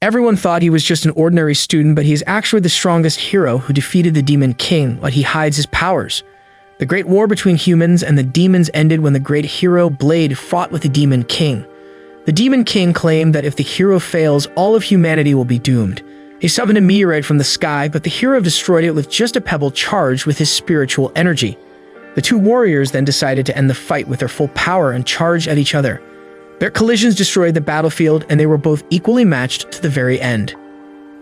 Everyone thought he was just an ordinary student, but he is actually the strongest hero who defeated the Demon King, but he hides his powers. The great war between humans and the demons ended when the great hero Blade fought with the Demon King. The Demon King claimed that if the hero fails, all of humanity will be doomed. He summoned a meteorite from the sky, but the hero destroyed it with just a pebble charged with his spiritual energy. The two warriors then decided to end the fight with their full power and charged at each other. Their collisions destroyed the battlefield, and they were both equally matched to the very end.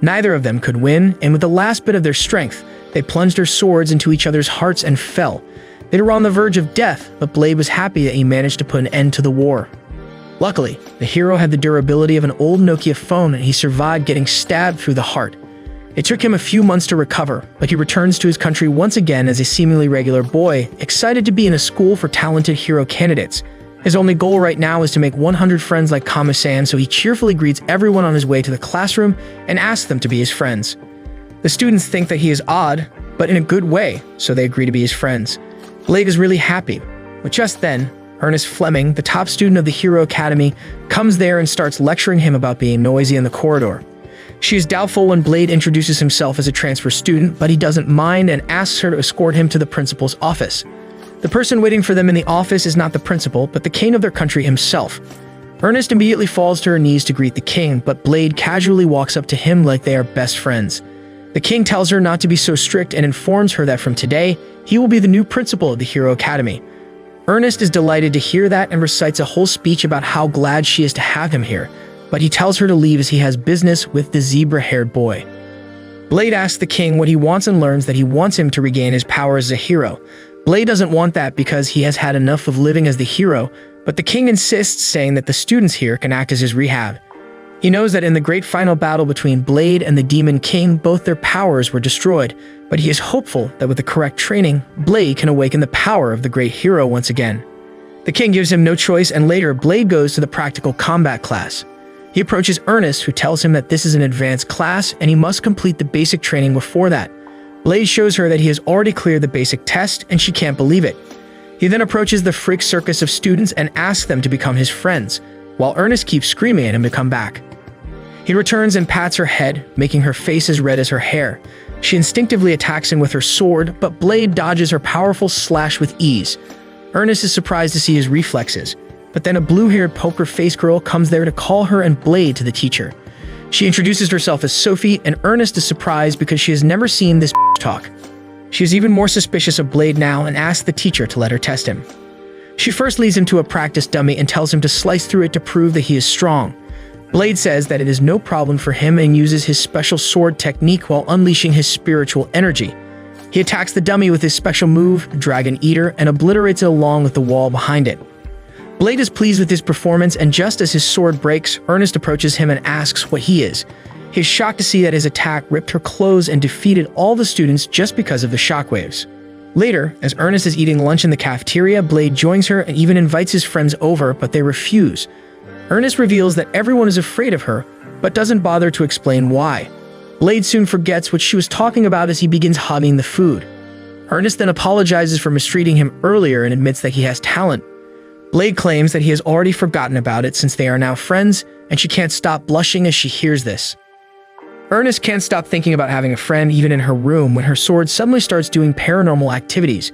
Neither of them could win, and with the last bit of their strength, they plunged their swords into each other's hearts and fell. They were on the verge of death, but Blade was happy that he managed to put an end to the war. Luckily, the hero had the durability of an old Nokia phone, and he survived getting stabbed through the heart. It took him a few months to recover, but he returns to his country once again as a seemingly regular boy, excited to be in a school for talented hero candidates. His only goal right now is to make 100 friends like Kami-san, so he cheerfully greets everyone on his way to the classroom and asks them to be his friends. The students think that he is odd, but in a good way, so they agree to be his friends. Blade is really happy, but just then, Ernest Fleming, the top student of the Hero Academy, comes there and starts lecturing him about being noisy in the corridor. She is doubtful when Blade introduces himself as a transfer student, but he doesn't mind and asks her to escort him to the principal's office. The person waiting for them in the office is not the principal, but the king of their country himself. Ernest immediately falls to her knees to greet the king, but Blade casually walks up to him like they are best friends. The king tells her not to be so strict and informs her that from today, he will be the new principal of the Hero Academy. Ernest is delighted to hear that and recites a whole speech about how glad she is to have him here, but he tells her to leave as he has business with the zebra-haired boy. Blade asks the king what he wants and learns that he wants him to regain his power as a hero. Blade doesn't want that because he has had enough of living as the hero, but the king insists, saying that the students here can act as his rehab. He knows that in the great final battle between Blade and the Demon King, both their powers were destroyed, but he is hopeful that with the correct training, Blade can awaken the power of the great hero once again. The king gives him no choice, and later Blade goes to the practical combat class. He approaches Ernest, who tells him that this is an advanced class and he must complete the basic training before that. Blade shows her that he has already cleared the basic test, and she can't believe it. He then approaches the freak circus of students and asks them to become his friends, while Ernest keeps screaming at him to come back. He returns and pats her head, making her face as red as her hair. She instinctively attacks him with her sword, but Blade dodges her powerful slash with ease. Ernest is surprised to see his reflexes, but then a blue-haired poker-faced girl comes there to call her and Blade to the teacher. She introduces herself as Sophie, and Ernest is surprised because she has never seen this talk. She is even more suspicious of Blade now and asks the teacher to let her test him. She first leads him to a practice dummy and tells him to slice through it to prove that he is strong. Blade says that it is no problem for him and uses his special sword technique while unleashing his spiritual energy. He attacks the dummy with his special move, Dragon Eater, and obliterates it along with the wall behind it. Blade is pleased with his performance, and just as his sword breaks, Ernest approaches him and asks what he is. He is shocked to see that his attack ripped her clothes and defeated all the students just because of the shockwaves. Later, as Ernest is eating lunch in the cafeteria, Blade joins her and even invites his friends over, but they refuse. Ernest reveals that everyone is afraid of her, but doesn't bother to explain why. Blade soon forgets what she was talking about as he begins hugging the food. Ernest then apologizes for mistreating him earlier and admits that he has talent. Blade claims that he has already forgotten about it since they are now friends, and she can't stop blushing as she hears this. Ernest can't stop thinking about having a friend even in her room when her sword suddenly starts doing paranormal activities.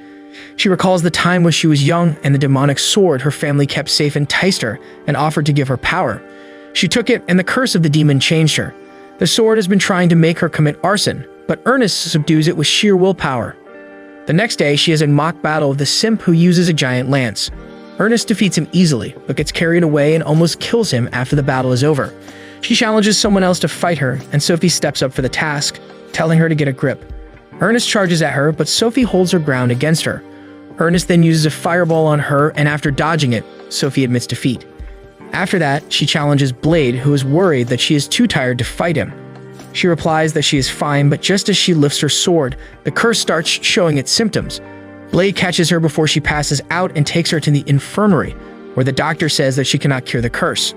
She recalls the time when she was young and the demonic sword her family kept safe enticed her and offered to give her power. She took it, and the curse of the demon changed her. The sword has been trying to make her commit arson, but Ernest subdues it with sheer willpower. The next day, she has a mock battle with the simp who uses a giant lance. Ernest defeats him easily, but gets carried away and almost kills him after the battle is over. She challenges someone else to fight her, and Sophie steps up for the task, telling her to get a grip. Ernest charges at her, but Sophie holds her ground against her. Ernest then uses a fireball on her, and after dodging it, Sophie admits defeat. After that, she challenges Blade, who is worried that she is too tired to fight him. She replies that she is fine, but just as she lifts her sword, the curse starts showing its symptoms. Blade catches her before she passes out and takes her to the infirmary, where the doctor says that she cannot cure the curse.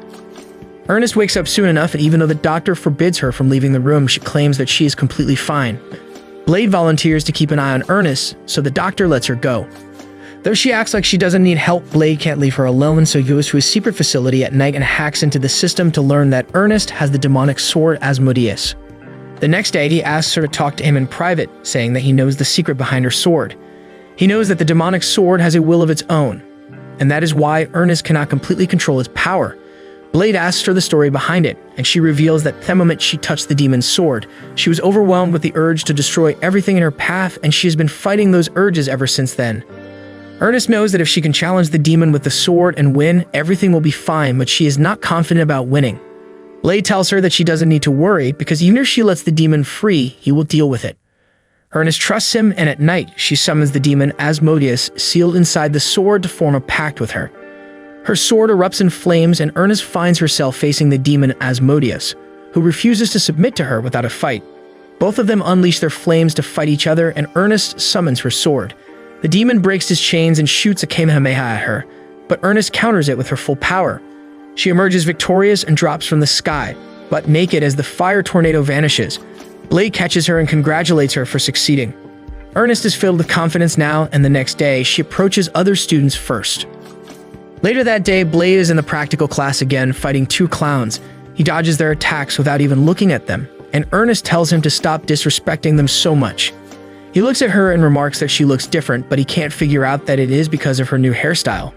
Ernest wakes up soon enough, and even though the doctor forbids her from leaving the room, she claims that she is completely fine. Blade volunteers to keep an eye on Ernest, so the doctor lets her go. Though she acts like she doesn't need help, Blade can't leave her alone, so he goes to his secret facility at night and hacks into the system to learn that Ernest has the demonic sword Asmodeus. The next day, he asks her to talk to him in private, saying that he knows the secret behind her sword. He knows that the demonic sword has a will of its own, and that is why Ernest cannot completely control its power. Blade asks her the story behind it, and she reveals that the moment she touched the demon's sword, she was overwhelmed with the urge to destroy everything in her path, and she has been fighting those urges ever since then. Ernest knows that if she can challenge the demon with the sword and win, everything will be fine, but she is not confident about winning. Blade tells her that she doesn't need to worry, because even if she lets the demon free, he will deal with it. Ernest trusts him, and at night, she summons the demon Asmodeus, sealed inside the sword to form a pact with her. Her sword erupts in flames, and Ernest finds herself facing the demon Asmodeus, who refuses to submit to her without a fight. Both of them unleash their flames to fight each other, and Ernest summons her sword. The demon breaks his chains and shoots a Kamehameha at her, but Ernest counters it with her full power. She emerges victorious and drops from the sky, but naked as the fire tornado vanishes. Blade catches her and congratulates her for succeeding. Ernest is filled with confidence now, and the next day, she approaches other students first. Later that day, Blade is in the practical class again, fighting two clowns. He dodges their attacks without even looking at them, and Ernest tells him to stop disrespecting them so much. He looks at her and remarks that she looks different, but he can't figure out that it is because of her new hairstyle.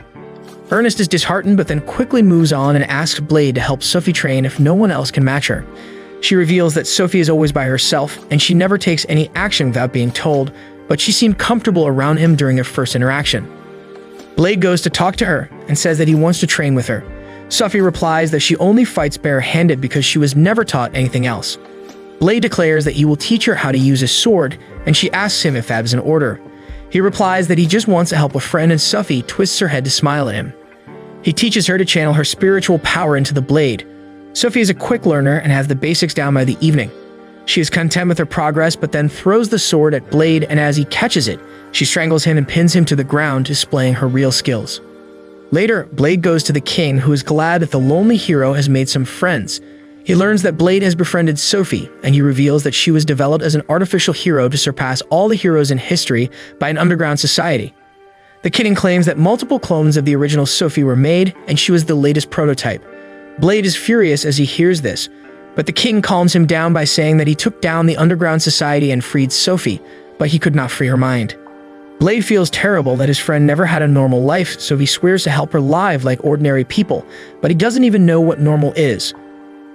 Ernest is disheartened, but then quickly moves on and asks Blade to help Sophie train if no one else can match her. She reveals that Sophie is always by herself, and she never takes any action without being told, but she seemed comfortable around him during their first interaction. Blade goes to talk to her and says that he wants to train with her. Sophie replies that she only fights bare-handed because she was never taught anything else. Blade declares that he will teach her how to use his sword, and she asks him if that is in order. He replies that he just wants to help a friend, and Sophie twists her head to smile at him. He teaches her to channel her spiritual power into the blade. Sophie is a quick learner and has the basics down by the evening. She is content with her progress, but then throws the sword at Blade, and as he catches it, she strangles him and pins him to the ground, displaying her real skills. Later, Blade goes to the king, who is glad that the lonely hero has made some friends. He learns that Blade has befriended Sophie, and he reveals that she was developed as an artificial hero to surpass all the heroes in history by an underground society. The king claims that multiple clones of the original Sophie were made, and she was the latest prototype. Blade is furious as he hears this, but the king calms him down by saying that he took down the underground society and freed Sophie, but he could not free her mind. Blade feels terrible that his friend never had a normal life, so he swears to help her live like ordinary people, but he doesn't even know what normal is.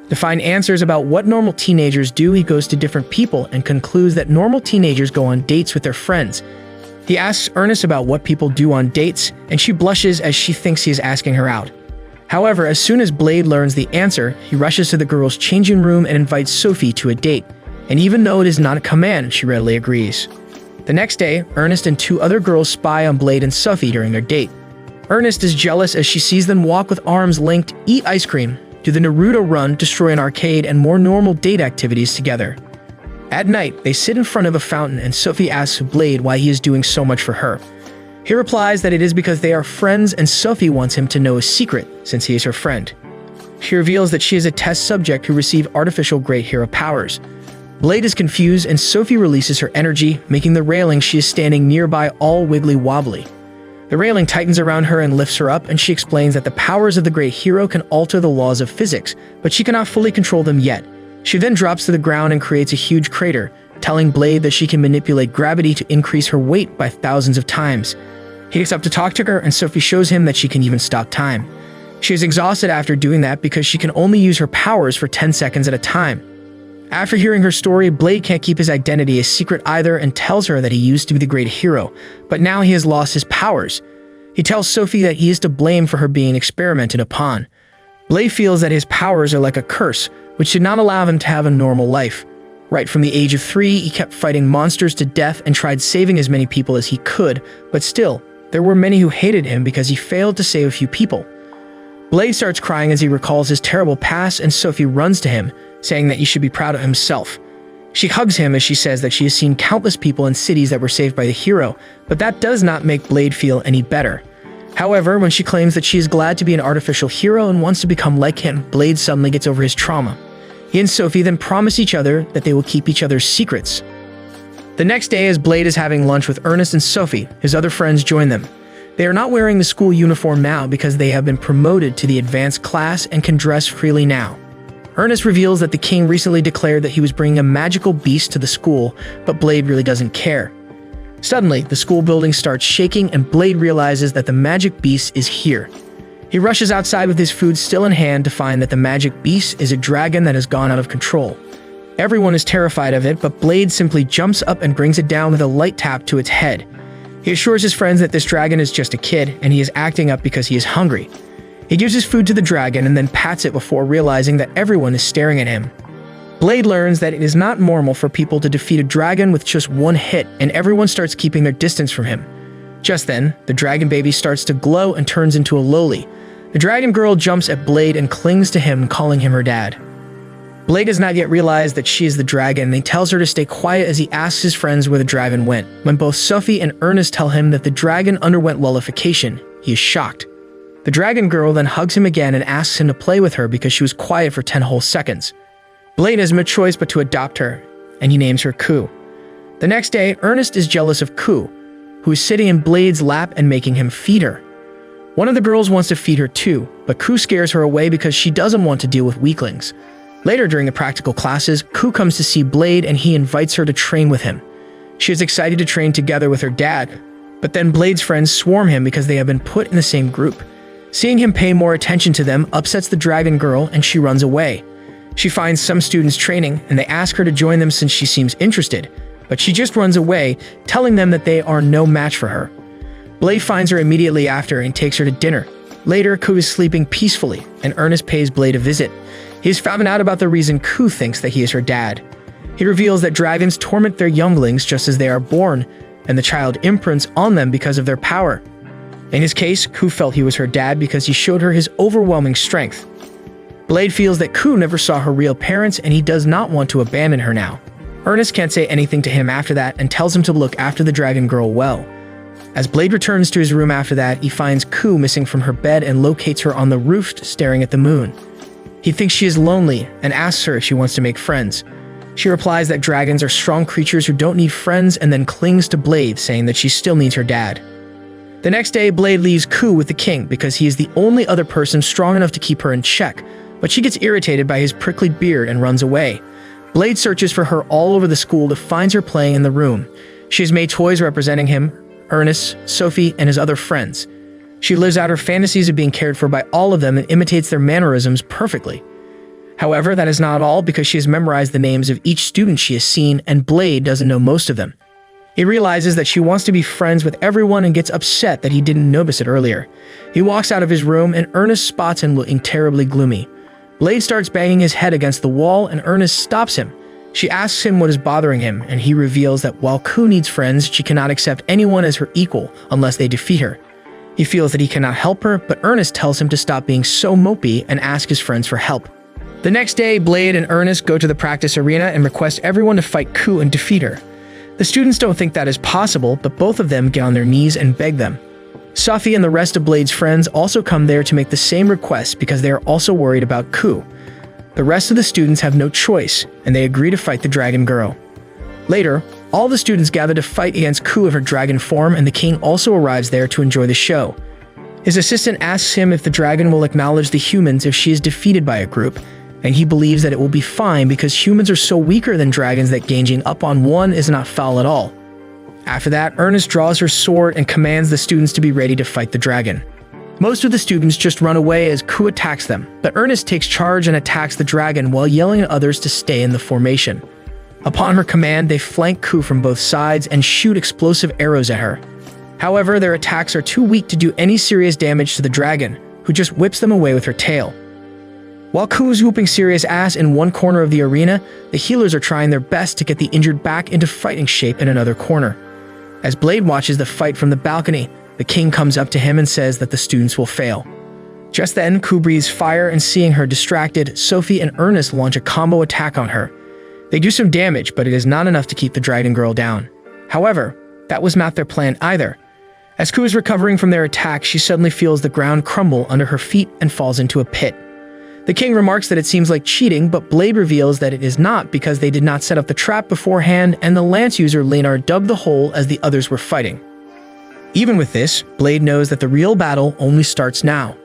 To find answers about what normal teenagers do, he goes to different people and concludes that normal teenagers go on dates with their friends. He asks Ernest about what people do on dates, and she blushes as she thinks he is asking her out. However, as soon as Blade learns the answer, he rushes to the girls' changing room and invites Sophie to a date, and even though it is not a command, she readily agrees. The next day, Ernest and two other girls spy on Blade and Sophie during their date. Ernest is jealous as she sees them walk with arms linked, eat ice cream, do the Naruto run, destroy an arcade, and more normal date activities together. At night, they sit in front of a fountain, and Sophie asks Blade why he is doing so much for her. He replies that it is because they are friends, and Sophie wants him to know a secret since he is her friend. She reveals that she is a test subject who received artificial great hero powers. Blade is confused, and Sophie releases her energy, making the railing she is standing nearby all wiggly wobbly. The railing tightens around her and lifts her up, and she explains that the powers of the great hero can alter the laws of physics, but she cannot fully control them yet. She then drops to the ground and creates a huge crater, telling Blade that she can manipulate gravity to increase her weight by thousands of times. He gets up to talk to her, and Sophie shows him that she can even stop time. She is exhausted after doing that because she can only use her powers for 10 seconds at a time. After hearing her story, Blade can't keep his identity a secret either and tells her that he used to be the great hero, but now he has lost his powers. He tells Sophie that he is to blame for her being experimented upon. Blade feels that his powers are like a curse, which did not allow him to have a normal life. Right from the age of 3, he kept fighting monsters to death and tried saving as many people as he could, but still, there were many who hated him because he failed to save a few people. Blade starts crying as he recalls his terrible past, and Sophie runs to him, saying that he should be proud of himself. She hugs him as she says that she has seen countless people in cities that were saved by the hero, but that does not make Blade feel any better. However, when she claims that she is glad to be an artificial hero and wants to become like him, Blade suddenly gets over his trauma. He and Sophie then promise each other that they will keep each other's secrets. The next day, as Blade is having lunch with Ernest and Sophie, his other friends join them. They are not wearing the school uniform now because they have been promoted to the advanced class and can dress freely now. Ernest reveals that the king recently declared that he was bringing a magical beast to the school, but Blade really doesn't care. Suddenly, the school building starts shaking and Blade realizes that the magic beast is here. He rushes outside with his food still in hand to find that the magic beast is a dragon that has gone out of control. Everyone is terrified of it, but Blade simply jumps up and brings it down with a light tap to its head. He assures his friends that this dragon is just a kid and he is acting up because he is hungry. He gives his food to the dragon and then pats it before realizing that everyone is staring at him. Blade learns that it is not normal for people to defeat a dragon with just one hit, and everyone starts keeping their distance from him. Just then, the dragon baby starts to glow and turns into a loli. The dragon girl jumps at Blade and clings to him, calling him her dad. Blade does not yet realize that she is the dragon, and he tells her to stay quiet as he asks his friends where the dragon went. When both Sophie and Ernest tell him that the dragon underwent lullification, he is shocked. The dragon girl then hugs him again and asks him to play with her because she was quiet for 10 whole seconds. Blade has no choice but to adopt her, and he names her Ku. The next day, Ernest is jealous of Ku, who is sitting in Blade's lap and making him feed her. One of the girls wants to feed her too, but Ku scares her away because she doesn't want to deal with weaklings. Later during the practical classes, Ku comes to see Blade and he invites her to train with him. She is excited to train together with her dad, but then Blade's friends swarm him because they have been put in the same group. Seeing him pay more attention to them upsets the dragon girl and she runs away. She finds some students training and they ask her to join them since she seems interested, but she just runs away, telling them that they are no match for her. Blade finds her immediately after and takes her to dinner. Later, Ku is sleeping peacefully and Ernest pays Blade a visit. He has found out about the reason Ku thinks that he is her dad. He reveals that dragons torment their younglings just as they are born, and the child imprints on them because of their power. In his case, Ku felt he was her dad because he showed her his overwhelming strength. Blade feels that Ku never saw her real parents and he does not want to abandon her now. Ernest can't say anything to him after that and tells him to look after the dragon girl well. As Blade returns to his room after that, he finds Ku missing from her bed and locates her on the roof staring at the moon. He thinks she is lonely and asks her if she wants to make friends. She replies that dragons are strong creatures who don't need friends and then clings to Blade, saying that she still needs her dad. The next day, Blade leaves Ku with the king because he is the only other person strong enough to keep her in check, but she gets irritated by his prickly beard and runs away. Blade searches for her all over the school to find her playing in the room. She has made toys representing him, Ernest, Sophie, and his other friends. She lives out her fantasies of being cared for by all of them and imitates their mannerisms perfectly. However, that is not all because she has memorized the names of each student she has seen and Blade doesn't know most of them. He realizes that she wants to be friends with everyone and gets upset that he didn't notice it earlier. He walks out of his room and Ernest spots him looking terribly gloomy. Blade starts banging his head against the wall and Ernest stops him. She asks him what is bothering him and he reveals that while Ku needs friends, she cannot accept anyone as her equal unless they defeat her. He feels that he cannot help her, but Ernest tells him to stop being so mopey and ask his friends for help. The next day, Blade and Ernest go to the practice arena and request everyone to fight Ku and defeat her. The students don't think that is possible, but both of them get on their knees and beg them. Sophie and the rest of Blade's friends also come there to make the same request because they are also worried about Ku. The rest of the students have no choice, and they agree to fight the dragon girl. Later, all the students gather to fight against Ku of her dragon form, and the king also arrives there to enjoy the show. His assistant asks him if the dragon will acknowledge the humans if she is defeated by a group, and he believes that it will be fine because humans are so weaker than dragons that ganging up on one is not foul at all. After that, Ernest draws her sword and commands the students to be ready to fight the dragon. Most of the students just run away as Ku attacks them, but Ernest takes charge and attacks the dragon while yelling at others to stay in the formation. Upon her command, they flank Ku from both sides and shoot explosive arrows at her. However, their attacks are too weak to do any serious damage to the dragon, who just whips them away with her tail. While Ku is whooping serious ass in one corner of the arena, the healers are trying their best to get the injured back into fighting shape in another corner. As Blade watches the fight from the balcony, the king comes up to him and says that the students will fail. Just then, Ku breathes fire, and seeing her distracted, Sophie and Ernest launch a combo attack on her. They do some damage, but it is not enough to keep the dragon girl down. However, that was not their plan either. As Ku is recovering from their attack, she suddenly feels the ground crumble under her feet and falls into a pit. The king remarks that it seems like cheating, but Blade reveals that it is not because they did not set up the trap beforehand and the lance user Leonard dug the hole as the others were fighting. Even with this, Blade knows that the real battle only starts now.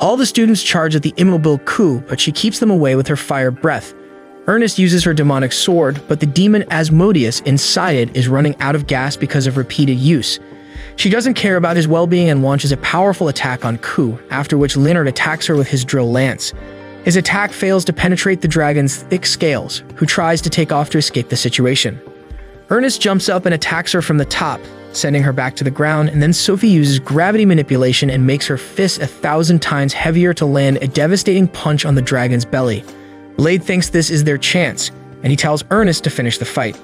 All the students charge at the immobile Ku, but she keeps them away with her fire breath. Ernest uses her demonic sword, but the demon Asmodeus inside it is running out of gas because of repeated use. She doesn't care about his well-being and launches a powerful attack on Ku, after which Leonard attacks her with his drill lance. His attack fails to penetrate the dragon's thick scales, who tries to take off to escape the situation. Ernest jumps up and attacks her from the top, sending her back to the ground, and then Sophie uses gravity manipulation and makes her fist 1,000 times heavier to land a devastating punch on the dragon's belly. Blade thinks this is their chance, and he tells Ernest to finish the fight.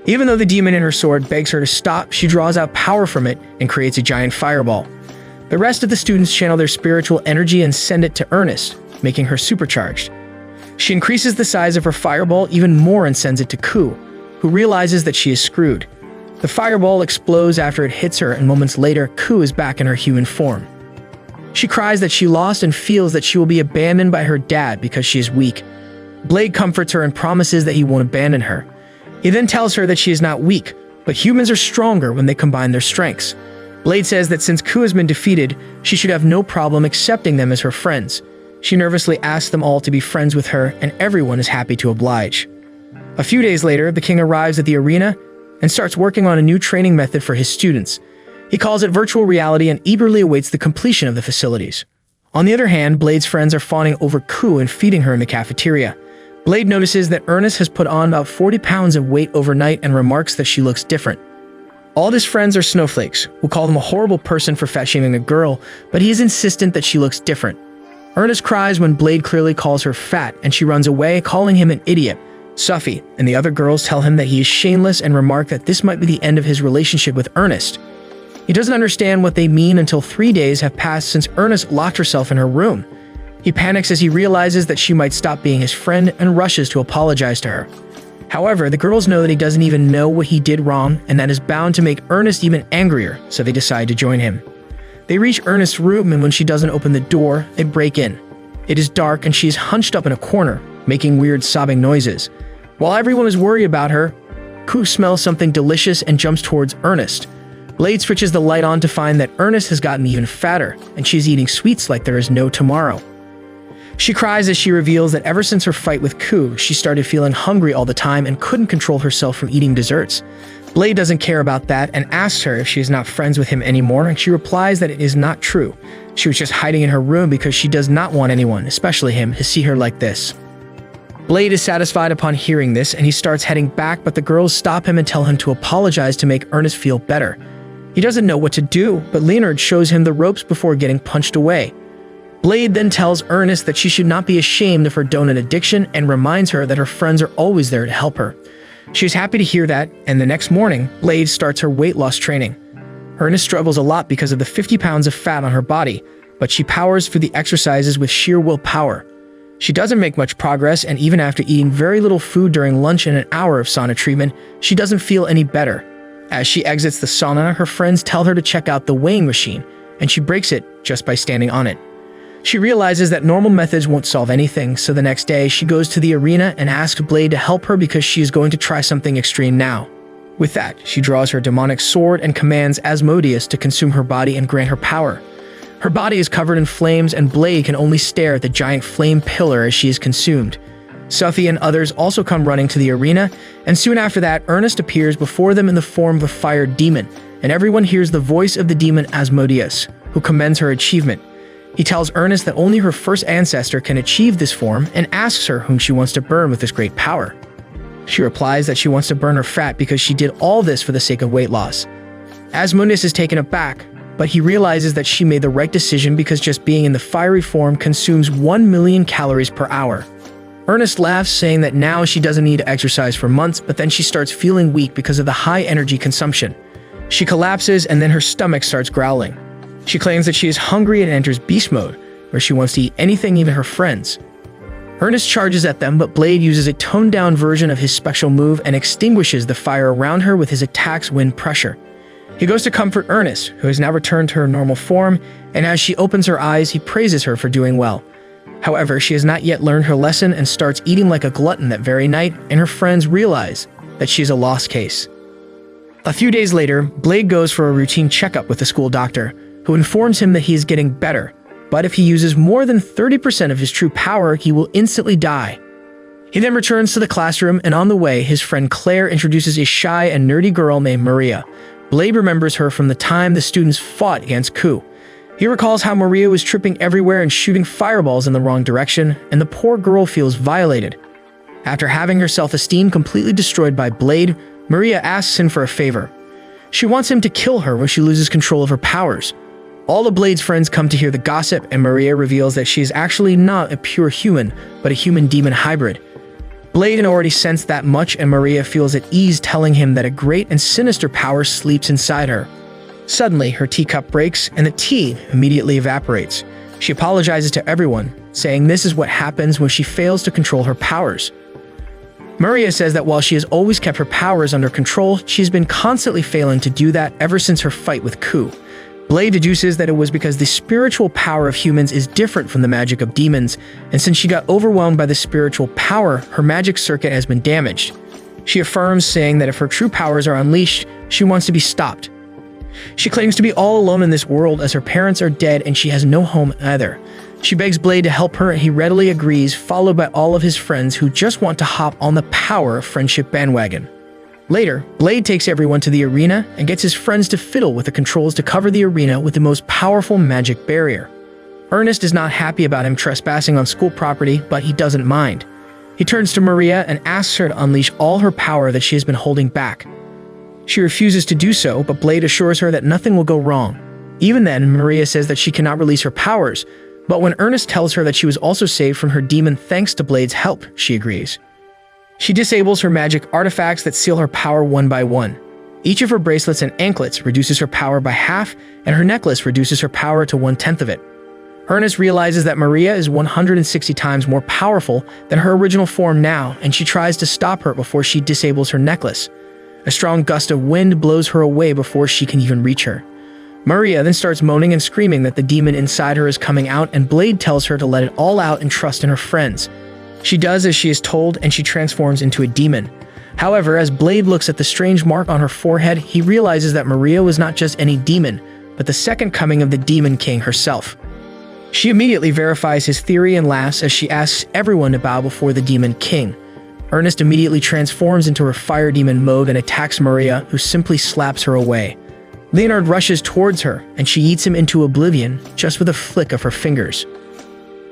Even though the demon in her sword begs her to stop, she draws out power from it and creates a giant fireball. The rest of the students channel their spiritual energy and send it to Ernest, making her supercharged. She increases the size of her fireball even more and sends it to Ku, who realizes that she is screwed. The fireball explodes after it hits her, and moments later, Ku is back in her human form. She cries that she lost and feels that she will be abandoned by her dad because she is weak. Blade comforts her and promises that he won't abandon her. He then tells her that she is not weak, but humans are stronger when they combine their strengths. Blade says that since Ku has been defeated, she should have no problem accepting them as her friends. She nervously asks them all to be friends with her, and everyone is happy to oblige. A few days later, the king arrives at the arena and starts working on a new training method for his students. He calls it virtual reality and eagerly awaits the completion of the facilities. On the other hand, Blade's friends are fawning over Ku and feeding her in the cafeteria. Blade notices that Ernest has put on about 40 pounds of weight overnight and remarks that she looks different. All his friends are snowflakes, who call him a horrible person for fat-shaming a girl, but he is insistent that she looks different. Ernest cries when Blade clearly calls her fat, and she runs away, calling him an idiot. Sophie and the other girls tell him that he is shameless and remark that this might be the end of his relationship with Ernest. He doesn't understand what they mean until 3 days have passed since Ernest locked herself in her room. He panics as he realizes that she might stop being his friend and rushes to apologize to her. However, the girls know that he doesn't even know what he did wrong, and that is bound to make Ernest even angrier, so they decide to join him. They reach Ernest's room, and when she doesn't open the door, they break in. It is dark and she is hunched up in a corner, making weird sobbing noises. While everyone is worried about her, Ku smells something delicious and jumps towards Ernest. Blade switches the light on to find that Ernest has gotten even fatter, and she is eating sweets like there is no tomorrow. She cries as she reveals that ever since her fight with Ku, she started feeling hungry all the time and couldn't control herself from eating desserts. Blade doesn't care about that and asks her if she is not friends with him anymore, and she replies that it is not true. She was just hiding in her room because she does not want anyone, especially him, to see her like this. Blade is satisfied upon hearing this, and he starts heading back, but the girls stop him and tell him to apologize to make Ernest feel better. He doesn't know what to do, but Leonard shows him the ropes before getting punched away. Blade then tells Ernest that she should not be ashamed of her donut addiction and reminds her that her friends are always there to help her. She is happy to hear that, and the next morning, Blade starts her weight loss training. Ernest struggles a lot because of the 50 pounds of fat on her body, but she powers through the exercises with sheer willpower. She doesn't make much progress, and even after eating very little food during lunch and an hour of sauna treatment, she doesn't feel any better. As she exits the sauna, her friends tell her to check out the weighing machine, and she breaks it just by standing on it. She realizes that normal methods won't solve anything, so the next day she goes to the arena and asks Blade to help her because she is going to try something extreme now. With that, she draws her demonic sword and commands Asmodeus to consume her body and grant her power. Her body is covered in flames, and Blade can only stare at the giant flame pillar as she is consumed. Sophie and others also come running to the arena, and soon after that, Ernest appears before them in the form of a fire demon, and everyone hears the voice of the demon Asmodeus, who commends her achievement. He tells Ernest that only her first ancestor can achieve this form and asks her whom she wants to burn with this great power. She replies that she wants to burn her fat because she did all this for the sake of weight loss. Asmodeus is taken aback, but he realizes that she made the right decision because just being in the fiery form consumes 1 million calories per hour. Ernest laughs, saying that now she doesn't need to exercise for months, but then she starts feeling weak because of the high energy consumption. She collapses, and then her stomach starts growling. She claims that she is hungry and enters beast mode, where she wants to eat anything, even her friends. Ernest charges at them, but Blade uses a toned-down version of his special move and extinguishes the fire around her with his attack's wind pressure. He goes to comfort Ernest, who has now returned to her normal form, and as she opens her eyes, he praises her for doing well. However, she has not yet learned her lesson and starts eating like a glutton that very night, and her friends realize that she is a lost case. A few days later, Blade goes for a routine checkup with the school doctor, who informs him that he is getting better, but if he uses more than 30% of his true power, he will instantly die. He then returns to the classroom, and on the way, his friend Claire introduces a shy and nerdy girl named Maria. Blade remembers her from the time the students fought against Ku. He recalls how Maria was tripping everywhere and shooting fireballs in the wrong direction, and the poor girl feels violated. After having her self-esteem completely destroyed by Blade, Maria asks him for a favor. She wants him to kill her when she loses control of her powers. All of Blade's friends come to hear the gossip, and Maria reveals that she is actually not a pure human, but a human-demon hybrid. Blade had already sensed that much, and Maria feels at ease telling him that a great and sinister power sleeps inside her. Suddenly, her teacup breaks, and the tea immediately evaporates. She apologizes to everyone, saying this is what happens when she fails to control her powers. Maria says that while she has always kept her powers under control, she's been constantly failing to do that ever since her fight with Ku. Blade deduces that it was because the spiritual power of humans is different from the magic of demons, and since she got overwhelmed by the spiritual power, her magic circuit has been damaged. She affirms, saying that if her true powers are unleashed, she wants to be stopped. She claims to be all alone in this world as her parents are dead and she has no home either. She begs Blade to help her, and he readily agrees, followed by all of his friends who just want to hop on the power of friendship bandwagon. Later, Blade takes everyone to the arena and gets his friends to fiddle with the controls to cover the arena with the most powerful magic barrier. Ernest is not happy about him trespassing on school property, but he doesn't mind. He turns to Maria and asks her to unleash all her power that she has been holding back. She refuses to do so, but Blade assures her that nothing will go wrong. Even then, Maria says that she cannot release her powers, but when Ernest tells her that she was also saved from her demon thanks to Blade's help, she agrees. She disables her magic artifacts that seal her power one by one. Each of her bracelets and anklets reduces her power by half, and her necklace reduces her power to 1/10 of it. Ernest realizes that Maria is 160 times more powerful than her original form now, and she tries to stop her before she disables her necklace. A strong gust of wind blows her away before she can even reach her. Maria then starts moaning and screaming that the demon inside her is coming out, and Blade tells her to let it all out and trust in her friends. She does as she is told, and she transforms into a demon. However, as Blade looks at the strange mark on her forehead, he realizes that Maria was not just any demon, but the second coming of the Demon King herself. She immediately verifies his theory and laughs as she asks everyone to bow before the Demon King. Ernest immediately transforms into her fire demon mode and attacks Maria, who simply slaps her away. Leonard rushes towards her, and she eats him into oblivion just with a flick of her fingers.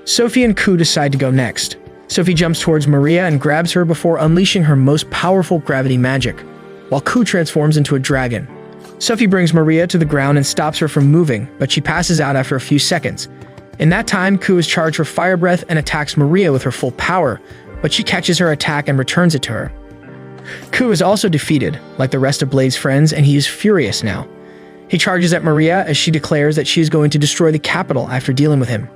Sophie and Ku decide to go next. Sophie jumps towards Maria and grabs her before unleashing her most powerful gravity magic, while Ku transforms into a dragon. Sophie brings Maria to the ground and stops her from moving, but she passes out after a few seconds. In that time, Ku is charged her fire breath and attacks Maria with her full power, but she catches her attack and returns it to her. Ku is also defeated, like the rest of Blade's friends, and he is furious now. He charges at Maria as she declares that she is going to destroy the capital after dealing with him.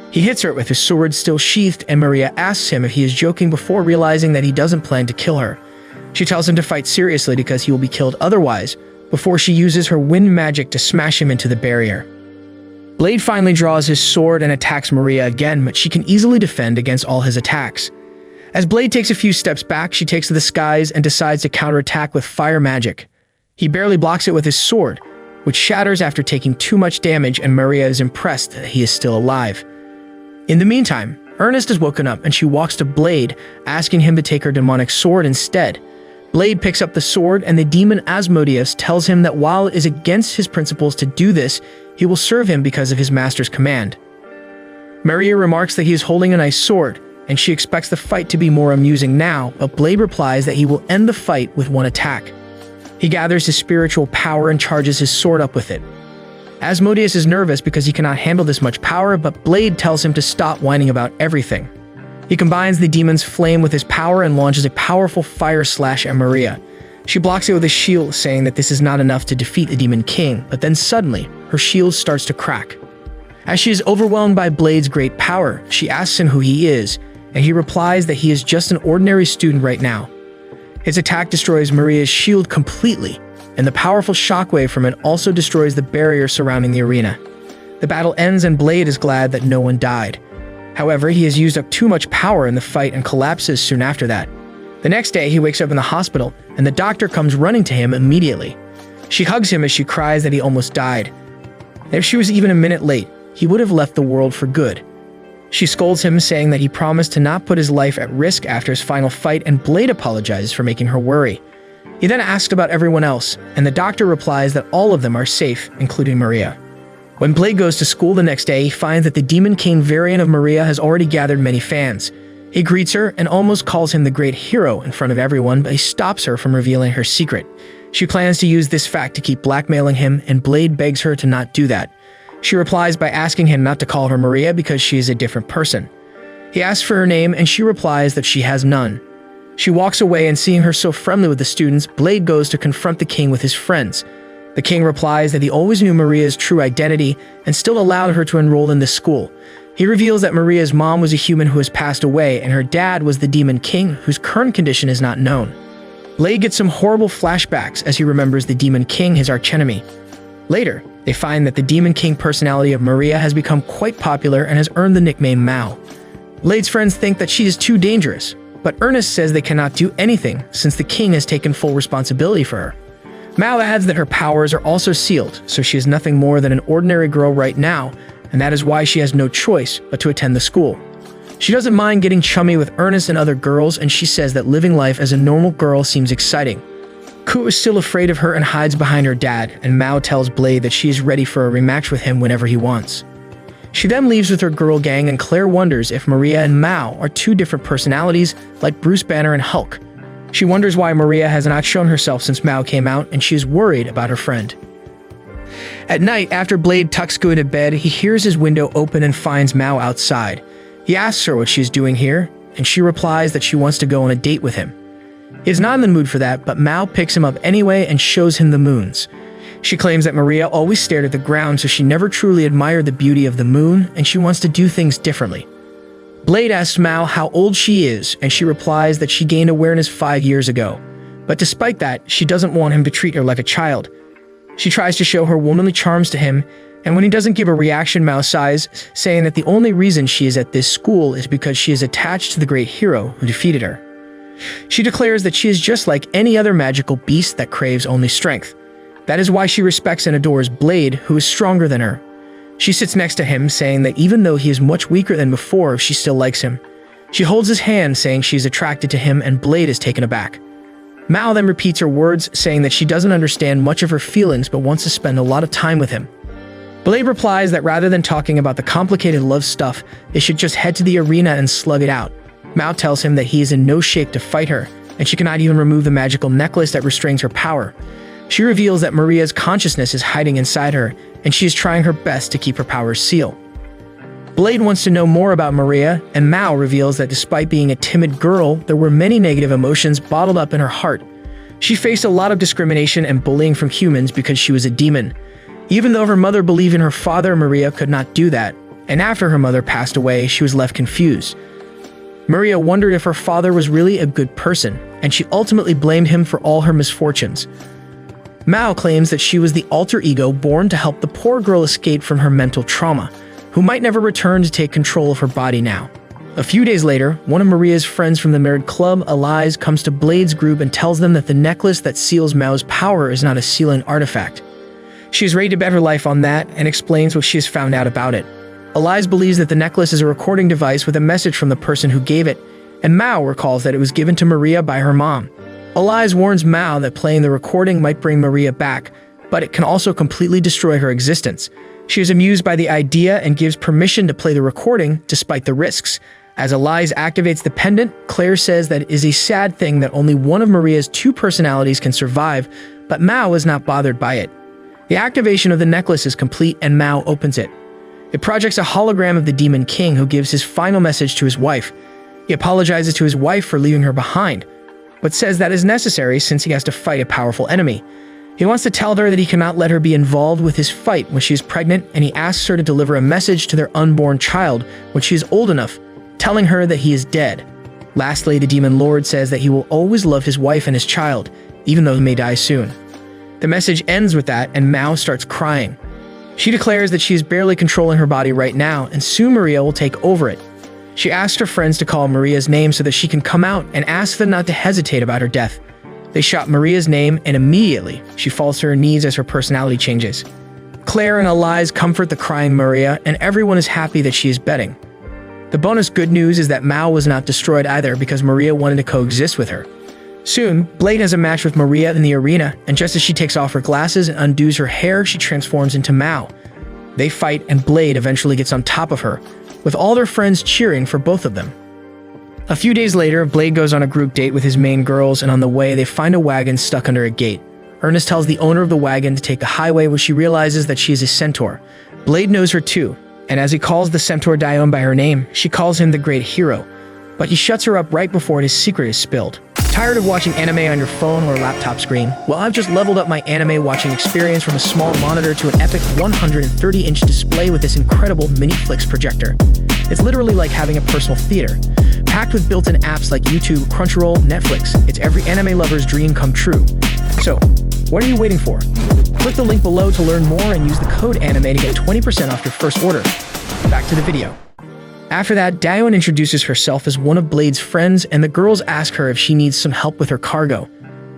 He hits her with his sword still sheathed, and Maria asks him if he is joking before realizing that he doesn't plan to kill her. She tells him to fight seriously because he will be killed otherwise, before she uses her wind magic to smash him into the barrier. Blade finally draws his sword and attacks Maria again, but she can easily defend against all his attacks. As Blade takes a few steps back, she takes to the skies and decides to counterattack with fire magic. He barely blocks it with his sword, which shatters after taking too much damage, and Maria is impressed that he is still alive. In the meantime, Ernest is woken up and she walks to Blade, asking him to take her demonic sword instead. Blade picks up the sword, and the demon Asmodeus tells him that while it is against his principles to do this, he will serve him because of his master's command. Maria remarks that he is holding a nice sword, and she expects the fight to be more amusing now, but Blade replies that he will end the fight with one attack. He gathers his spiritual power and charges his sword up with it. Asmodeus is nervous because he cannot handle this much power, but Blade tells him to stop whining about everything. He combines the demon's flame with his power and launches a powerful fire slash at Maria. She blocks it with a shield, saying that this is not enough to defeat the Demon King, but then suddenly, her shield starts to crack. As she is overwhelmed by Blade's great power, she asks him who he is, and he replies that he is just an ordinary student right now. His attack destroys Maria's shield completely, and the powerful shockwave from it also destroys the barrier surrounding the arena. The battle ends and Blade is glad that no one died. However, he has used up too much power in the fight and collapses soon after that. The next day, he wakes up in the hospital, and the doctor comes running to him immediately. She hugs him as she cries that he almost died. If she was even a minute late, he would have left the world for good. She scolds him, saying that he promised to not put his life at risk after his final fight, and Blade apologizes for making her worry. He then asks about everyone else, and the doctor replies that all of them are safe, including Maria. When Blade goes to school the next day, he finds that the Demon King variant of Maria has already gathered many fans. He greets her and almost calls him the great hero in front of everyone, but he stops her from revealing her secret. She plans to use this fact to keep blackmailing him, and Blade begs her to not do that. She replies by asking him not to call her Maria because she is a different person. He asks for her name, and she replies that she has none. She walks away, and seeing her so friendly with the students, Blade goes to confront the king with his friends. The king replies that he always knew Maria's true identity and still allowed her to enroll in this school. He reveals that Maria's mom was a human who has passed away, and her dad was the Demon King, whose current condition is not known. Blade gets some horrible flashbacks as he remembers the Demon King, his archenemy. Later, they find that the Demon King personality of Maria has become quite popular and has earned the nickname Mao. Blade's friends think that she is too dangerous, but Ernest says they cannot do anything since the king has taken full responsibility for her. Mao adds that her powers are also sealed, so she is nothing more than an ordinary girl right now, and that is why she has no choice but to attend the school. She doesn't mind getting chummy with Ernest and other girls, and she says that living life as a normal girl seems exciting. Ku is still afraid of her and hides behind her dad, and Mao tells Blade that she is ready for a rematch with him whenever he wants. She then leaves with her girl gang, and Claire wonders if Maria and Mao are two different personalities like Bruce Banner and Hulk. She wonders why Maria has not shown herself since Mao came out, and she is worried about her friend. At night, after Blade tucks Ku into bed, he hears his window open and finds Mao outside. He asks her what she is doing here, and she replies that she wants to go on a date with him. He is not in the mood for that, but Mao picks him up anyway and shows him the moons. She claims that Maria always stared at the ground, so she never truly admired the beauty of the moon, and she wants to do things differently. Blade asks Mao how old she is, and she replies that she gained awareness 5 years ago. But despite that, she doesn't want him to treat her like a child. She tries to show her womanly charms to him, and when he doesn't give a reaction, Mao sighs, saying that the only reason she is at this school is because she is attached to the great hero who defeated her. She declares that she is just like any other magical beast that craves only strength. That is why she respects and adores Blade, who is stronger than her. She sits next to him, saying that even though he is much weaker than before, she still likes him. She holds his hand, saying she is attracted to him, and Blade is taken aback. Mao then repeats her words, saying that she doesn't understand much of her feelings but wants to spend a lot of time with him. Blade replies that rather than talking about the complicated love stuff, they should just head to the arena and slug it out. Mao tells him that he is in no shape to fight her, and she cannot even remove the magical necklace that restrains her power. She reveals that Maria's consciousness is hiding inside her, and she is trying her best to keep her powers sealed. Blade wants to know more about Maria, and Mao reveals that despite being a timid girl, there were many negative emotions bottled up in her heart. She faced a lot of discrimination and bullying from humans because she was a demon. Even though her mother believed in her father, Maria could not do that, and after her mother passed away, she was left confused. Maria wondered if her father was really a good person, and she ultimately blamed him for all her misfortunes. Mao claims that she was the alter ego born to help the poor girl escape from her mental trauma, who might never return to take control of her body now. A few days later, one of Maria's friends from the Married Club, Elise, comes to Blade's group and tells them that the necklace that seals Mao's power is not a sealing artifact. She is ready to bet her life on that and explains what she has found out about it. Elise believes that the necklace is a recording device with a message from the person who gave it, and Mao recalls that it was given to Maria by her mom. Elise warns Mao that playing the recording might bring Maria back, but it can also completely destroy her existence. She is amused by the idea and gives permission to play the recording despite the risks. As Elise activates the pendant, Claire says that it is a sad thing that only one of Maria's two personalities can survive, but Mao is not bothered by it. The activation of the necklace is complete and Mao opens it. It projects a hologram of the Demon King, who gives his final message to his wife. He apologizes to his wife for leaving her behind, but says that is necessary since he has to fight a powerful enemy. He wants to tell her that he cannot let her be involved with his fight when she is pregnant, and he asks her to deliver a message to their unborn child when she is old enough, telling her that he is dead. Lastly, the Demon Lord says that he will always love his wife and his child, even though he may die soon. The message ends with that, and Mao starts crying. She declares that she is barely controlling her body right now, and soon Maria will take over it. She asks her friends to call Maria's name so that she can come out and asks them not to hesitate about her death. They shout Maria's name, and immediately she falls to her knees as her personality changes. Claire and Elise comfort the crying Maria, and everyone is happy that she is betting. The bonus good news is that Mao was not destroyed either because Maria wanted to coexist with her. Soon, Blade has a match with Maria in the arena, and just as she takes off her glasses and undoes her hair, she transforms into Mao. They fight, and Blade eventually gets on top of her, with all their friends cheering for both of them. A few days later, Blade goes on a group date with his main girls, and on the way, they find a wagon stuck under a gate. Ernest tells the owner of the wagon to take the highway, where she realizes that she is a centaur. Blade knows her too, and as he calls the centaur Dione by her name, she calls him the great hero. But he shuts her up right before his secret is spilled. Tired of watching anime on your phone or laptop screen? Well, I've just leveled up my anime watching experience from a small monitor to an epic 130-inch display with this incredible Miniflix projector. It's literally like having a personal theater, packed with built-in apps like YouTube, Crunchyroll, Netflix. It's every anime lover's dream come true. So, what are you waiting for? Click the link below to learn more and use the code ANIME to get 20% off your first order. Back to the video. After that, Dione introduces herself as one of Blade's friends, and the girls ask her if she needs some help with her cargo.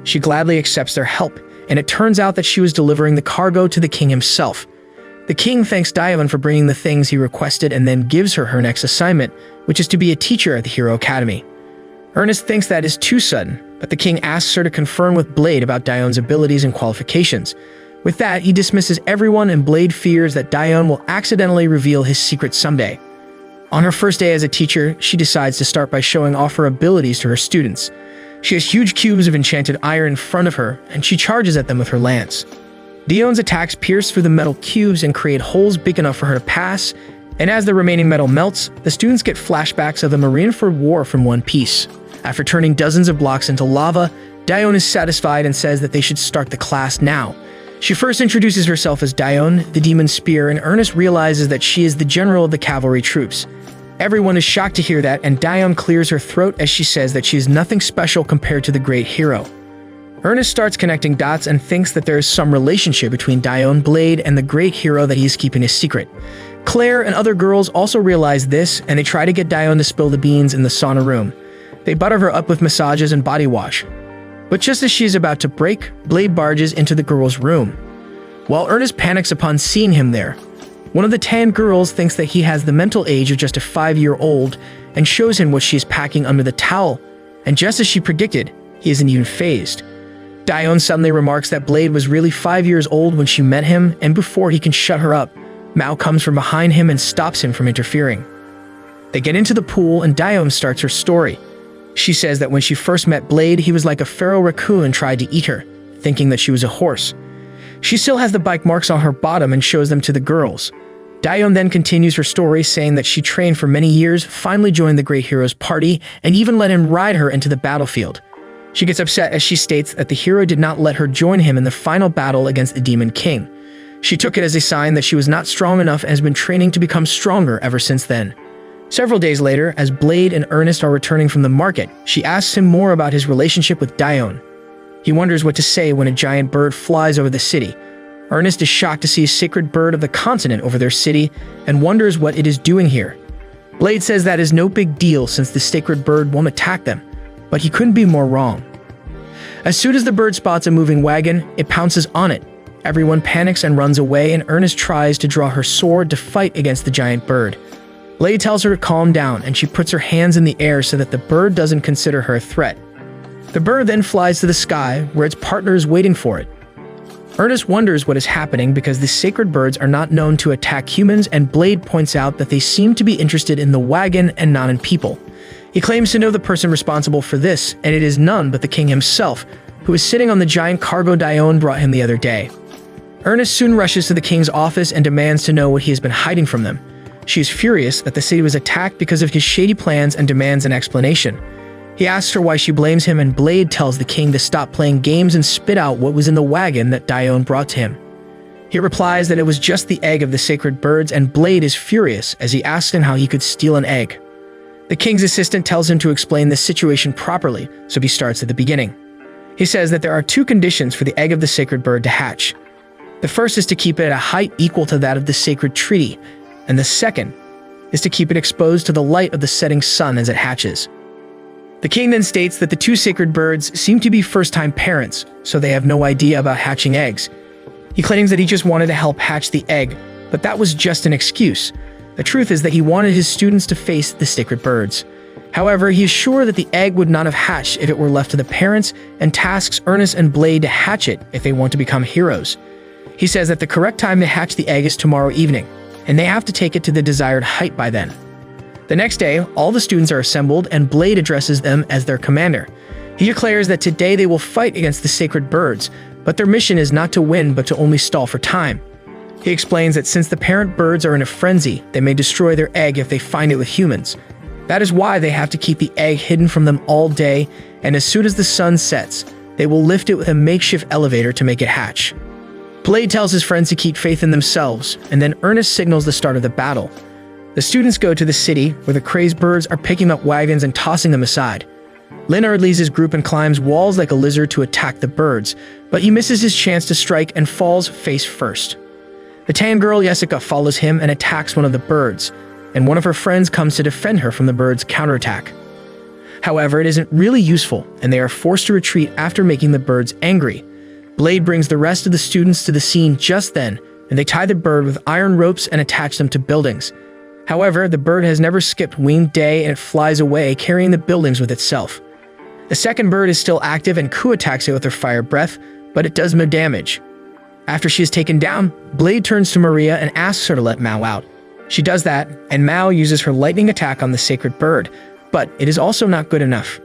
She gladly accepts their help, and it turns out that she was delivering the cargo to the king himself. The king thanks Dione for bringing the things he requested and then gives her her next assignment, which is to be a teacher at the Hero Academy. Ernest thinks that is too sudden, but the king asks her to confirm with Blade about Dione's abilities and qualifications. With that, he dismisses everyone, and Blade fears that Dione will accidentally reveal his secret someday. On her first day as a teacher, she decides to start by showing off her abilities to her students. She has huge cubes of enchanted iron in front of her, and she charges at them with her lance. Dione's attacks pierce through the metal cubes and create holes big enough for her to pass, and as the remaining metal melts, the students get flashbacks of the Marineford War from One Piece. After turning dozens of blocks into lava, Dione is satisfied and says that they should start the class now. She first introduces herself as Dione, the Demon Spear, and Ernest realizes that she is the general of the cavalry troops. Everyone is shocked to hear that, and Dione clears her throat as she says that she is nothing special compared to the great hero. Ernest starts connecting dots and thinks that there is some relationship between Dione, Blade, and the great hero that he is keeping a secret. Claire and other girls also realize this, and they try to get Dione to spill the beans in the sauna room. They butter her up with massages and body wash. But just as she is about to break, Blade barges into the girl's room. While Ernest panics upon seeing him there, one of the tan girls thinks that he has the mental age of just a 5-year-old and shows him what she is packing under the towel, and just as she predicted, he isn't even fazed. Dione suddenly remarks that Blade was really 5 years old when she met him, and before he can shut her up, Mao comes from behind him and stops him from interfering. They get into the pool, and Dione starts her story. She says that when she first met Blade, he was like a feral raccoon and tried to eat her, thinking that she was a horse. She still has the bite marks on her bottom and shows them to the girls. Dione then continues her story, saying that she trained for many years, finally joined the great hero's party, and even let him ride her into the battlefield. She gets upset as she states that the hero did not let her join him in the final battle against the Demon King. She took it as a sign that she was not strong enough and has been training to become stronger ever since then. Several days later, as Blade and Ernest are returning from the market, she asks him more about his relationship with Dione. He wonders what to say when a giant bird flies over the city. Ernest is shocked to see a sacred bird of the continent over their city and wonders what it is doing here. Blade says that is no big deal since the sacred bird won't attack them, but he couldn't be more wrong. As soon as the bird spots a moving wagon, it pounces on it. Everyone panics and runs away, and Ernest tries to draw her sword to fight against the giant bird. Blade tells her to calm down, and she puts her hands in the air so that the bird doesn't consider her a threat. The bird then flies to the sky, where its partner is waiting for it. Ernest wonders what is happening because the sacred birds are not known to attack humans, and Blade points out that they seem to be interested in the wagon and not in people. He claims to know the person responsible for this, and it is none but the king himself, who is sitting on the giant cargo Dione brought him the other day. Ernest soon rushes to the king's office and demands to know what he has been hiding from them. She is furious that the city was attacked because of his shady plans and demands an explanation. He asks her why she blames him, and Blade tells the king to stop playing games and spit out what was in the wagon that Dione brought to him. He replies that it was just the egg of the sacred birds, and Blade is furious as he asks him how he could steal an egg. The king's assistant tells him to explain the situation properly, so he starts at the beginning. He says that there are 2 conditions for the egg of the sacred bird to hatch. The first is to keep it at a height equal to that of the sacred tree, and the second is to keep it exposed to the light of the setting sun as it hatches. The king then states that the two sacred birds seem to be first-time parents, so they have no idea about hatching eggs. He claims that he just wanted to help hatch the egg, but that was just an excuse. The truth is that he wanted his students to face the sacred birds. However, he is sure that the egg would not have hatched if it were left to the parents, and tasks Ernest and Blade to hatch it if they want to become heroes. He says that the correct time to hatch the egg is tomorrow evening, and they have to take it to the desired height by then. The next day, all the students are assembled and Blade addresses them as their commander. He declares that today they will fight against the sacred birds, but their mission is not to win but to only stall for time. He explains that since the parent birds are in a frenzy, they may destroy their egg if they find it with humans. That is why they have to keep the egg hidden from them all day, and as soon as the sun sets, they will lift it with a makeshift elevator to make it hatch. Blade tells his friends to keep faith in themselves, and then Ernest signals the start of the battle. The students go to the city, where the crazed birds are picking up wagons and tossing them aside. Leonard leads his group and climbs walls like a lizard to attack the birds, but he misses his chance to strike and falls face first. The tan girl Jessica follows him and attacks one of the birds, and one of her friends comes to defend her from the bird's counterattack. However, it isn't really useful, and they are forced to retreat after making the birds angry. Blade brings the rest of the students to the scene just then, and they tie the bird with iron ropes and attach them to buildings. However, the bird has never skipped winged day and it flies away, carrying the buildings with itself. The second bird is still active and Ku attacks it with her fire breath, but it does no damage. After she is taken down, Blade turns to Maria and asks her to let Mao out. She does that, and Mao uses her lightning attack on the sacred bird, but it is also not good enough.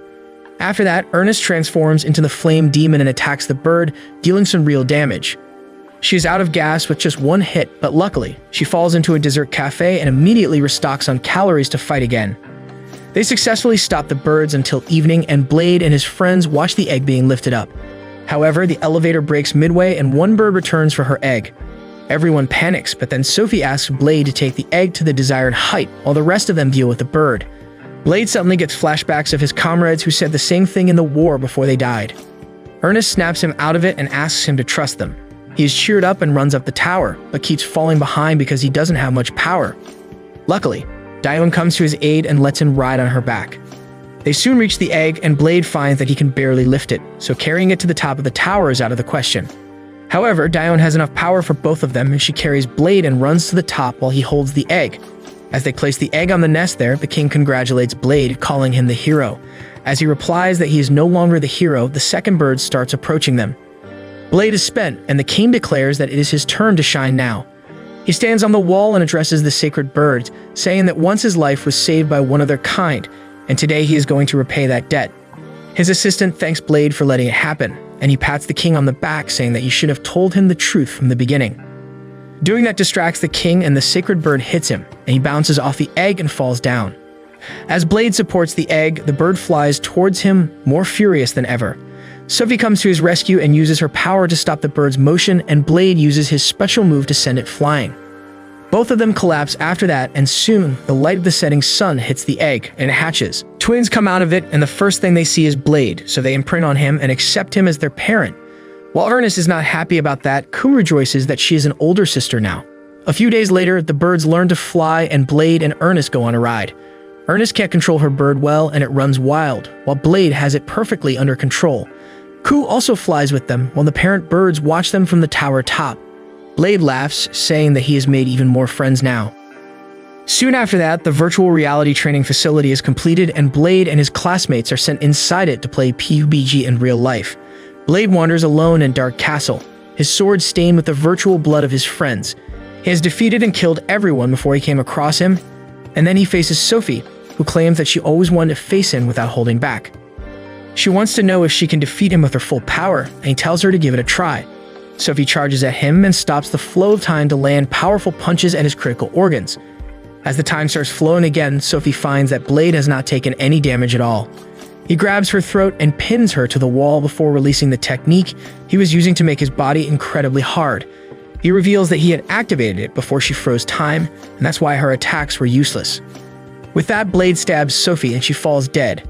After that, Ernest transforms into the flame demon and attacks the bird, dealing some real damage. She is out of gas with just one hit, but luckily, she falls into a dessert cafe and immediately restocks on calories to fight again. They successfully stop the birds until evening, and Blade and his friends watch the egg being lifted up. However, the elevator breaks midway and one bird returns for her egg. Everyone panics, but then Sophie asks Blade to take the egg to the desired height while the rest of them deal with the bird. Blade suddenly gets flashbacks of his comrades who said the same thing in the war before they died. Ernest snaps him out of it and asks him to trust them. He is cheered up and runs up the tower, but keeps falling behind because he doesn't have much power. Luckily, Dione comes to his aid and lets him ride on her back. They soon reach the egg, and Blade finds that he can barely lift it, so carrying it to the top of the tower is out of the question. However, Dione has enough power for both of them, and she carries Blade and runs to the top while he holds the egg. As they place the egg on the nest there, the king congratulates Blade, calling him the hero. As he replies that he is no longer the hero, the second bird starts approaching them. Blade is spent, and the king declares that it is his turn to shine now. He stands on the wall and addresses the sacred birds, saying that once his life was saved by one of their kind, and today he is going to repay that debt. His assistant thanks Blade for letting it happen, and he pats the king on the back, saying that he should have told him the truth from the beginning. Doing that distracts the king, and the sacred bird hits him, and he bounces off the egg and falls down. As Blade supports the egg, the bird flies towards him, more furious than ever. Sophie comes to his rescue and uses her power to stop the bird's motion, and Blade uses his special move to send it flying. Both of them collapse after that, and soon, the light of the setting sun hits the egg, and it hatches. Twins come out of it, and the first thing they see is Blade, so they imprint on him and accept him as their parent. While Ernest is not happy about that, Ku rejoices that she is an older sister now. A few days later, the birds learn to fly, and Blade and Ernest go on a ride. Ernest can't control her bird well, and it runs wild, while Blade has it perfectly under control. Ku also flies with them, while the parent birds watch them from the tower top. Blade laughs, saying that he has made even more friends now. Soon after that, the virtual reality training facility is completed, and Blade and his classmates are sent inside it to play PUBG in real life. Blade wanders alone in Dark Castle, his sword stained with the virtual blood of his friends. He has defeated and killed everyone before he came across him, and then he faces Sophie, who claims that she always wanted to face him without holding back. She wants to know if she can defeat him with her full power, and he tells her to give it a try. Sophie charges at him and stops the flow of time to land powerful punches at his critical organs. As the time starts flowing again, Sophie finds that Blade has not taken any damage at all. He grabs her throat and pins her to the wall before releasing the technique he was using to make his body incredibly hard. He reveals that he had activated it before she froze time, and that's why her attacks were useless. With that, Blade stabs Sophie and she falls dead.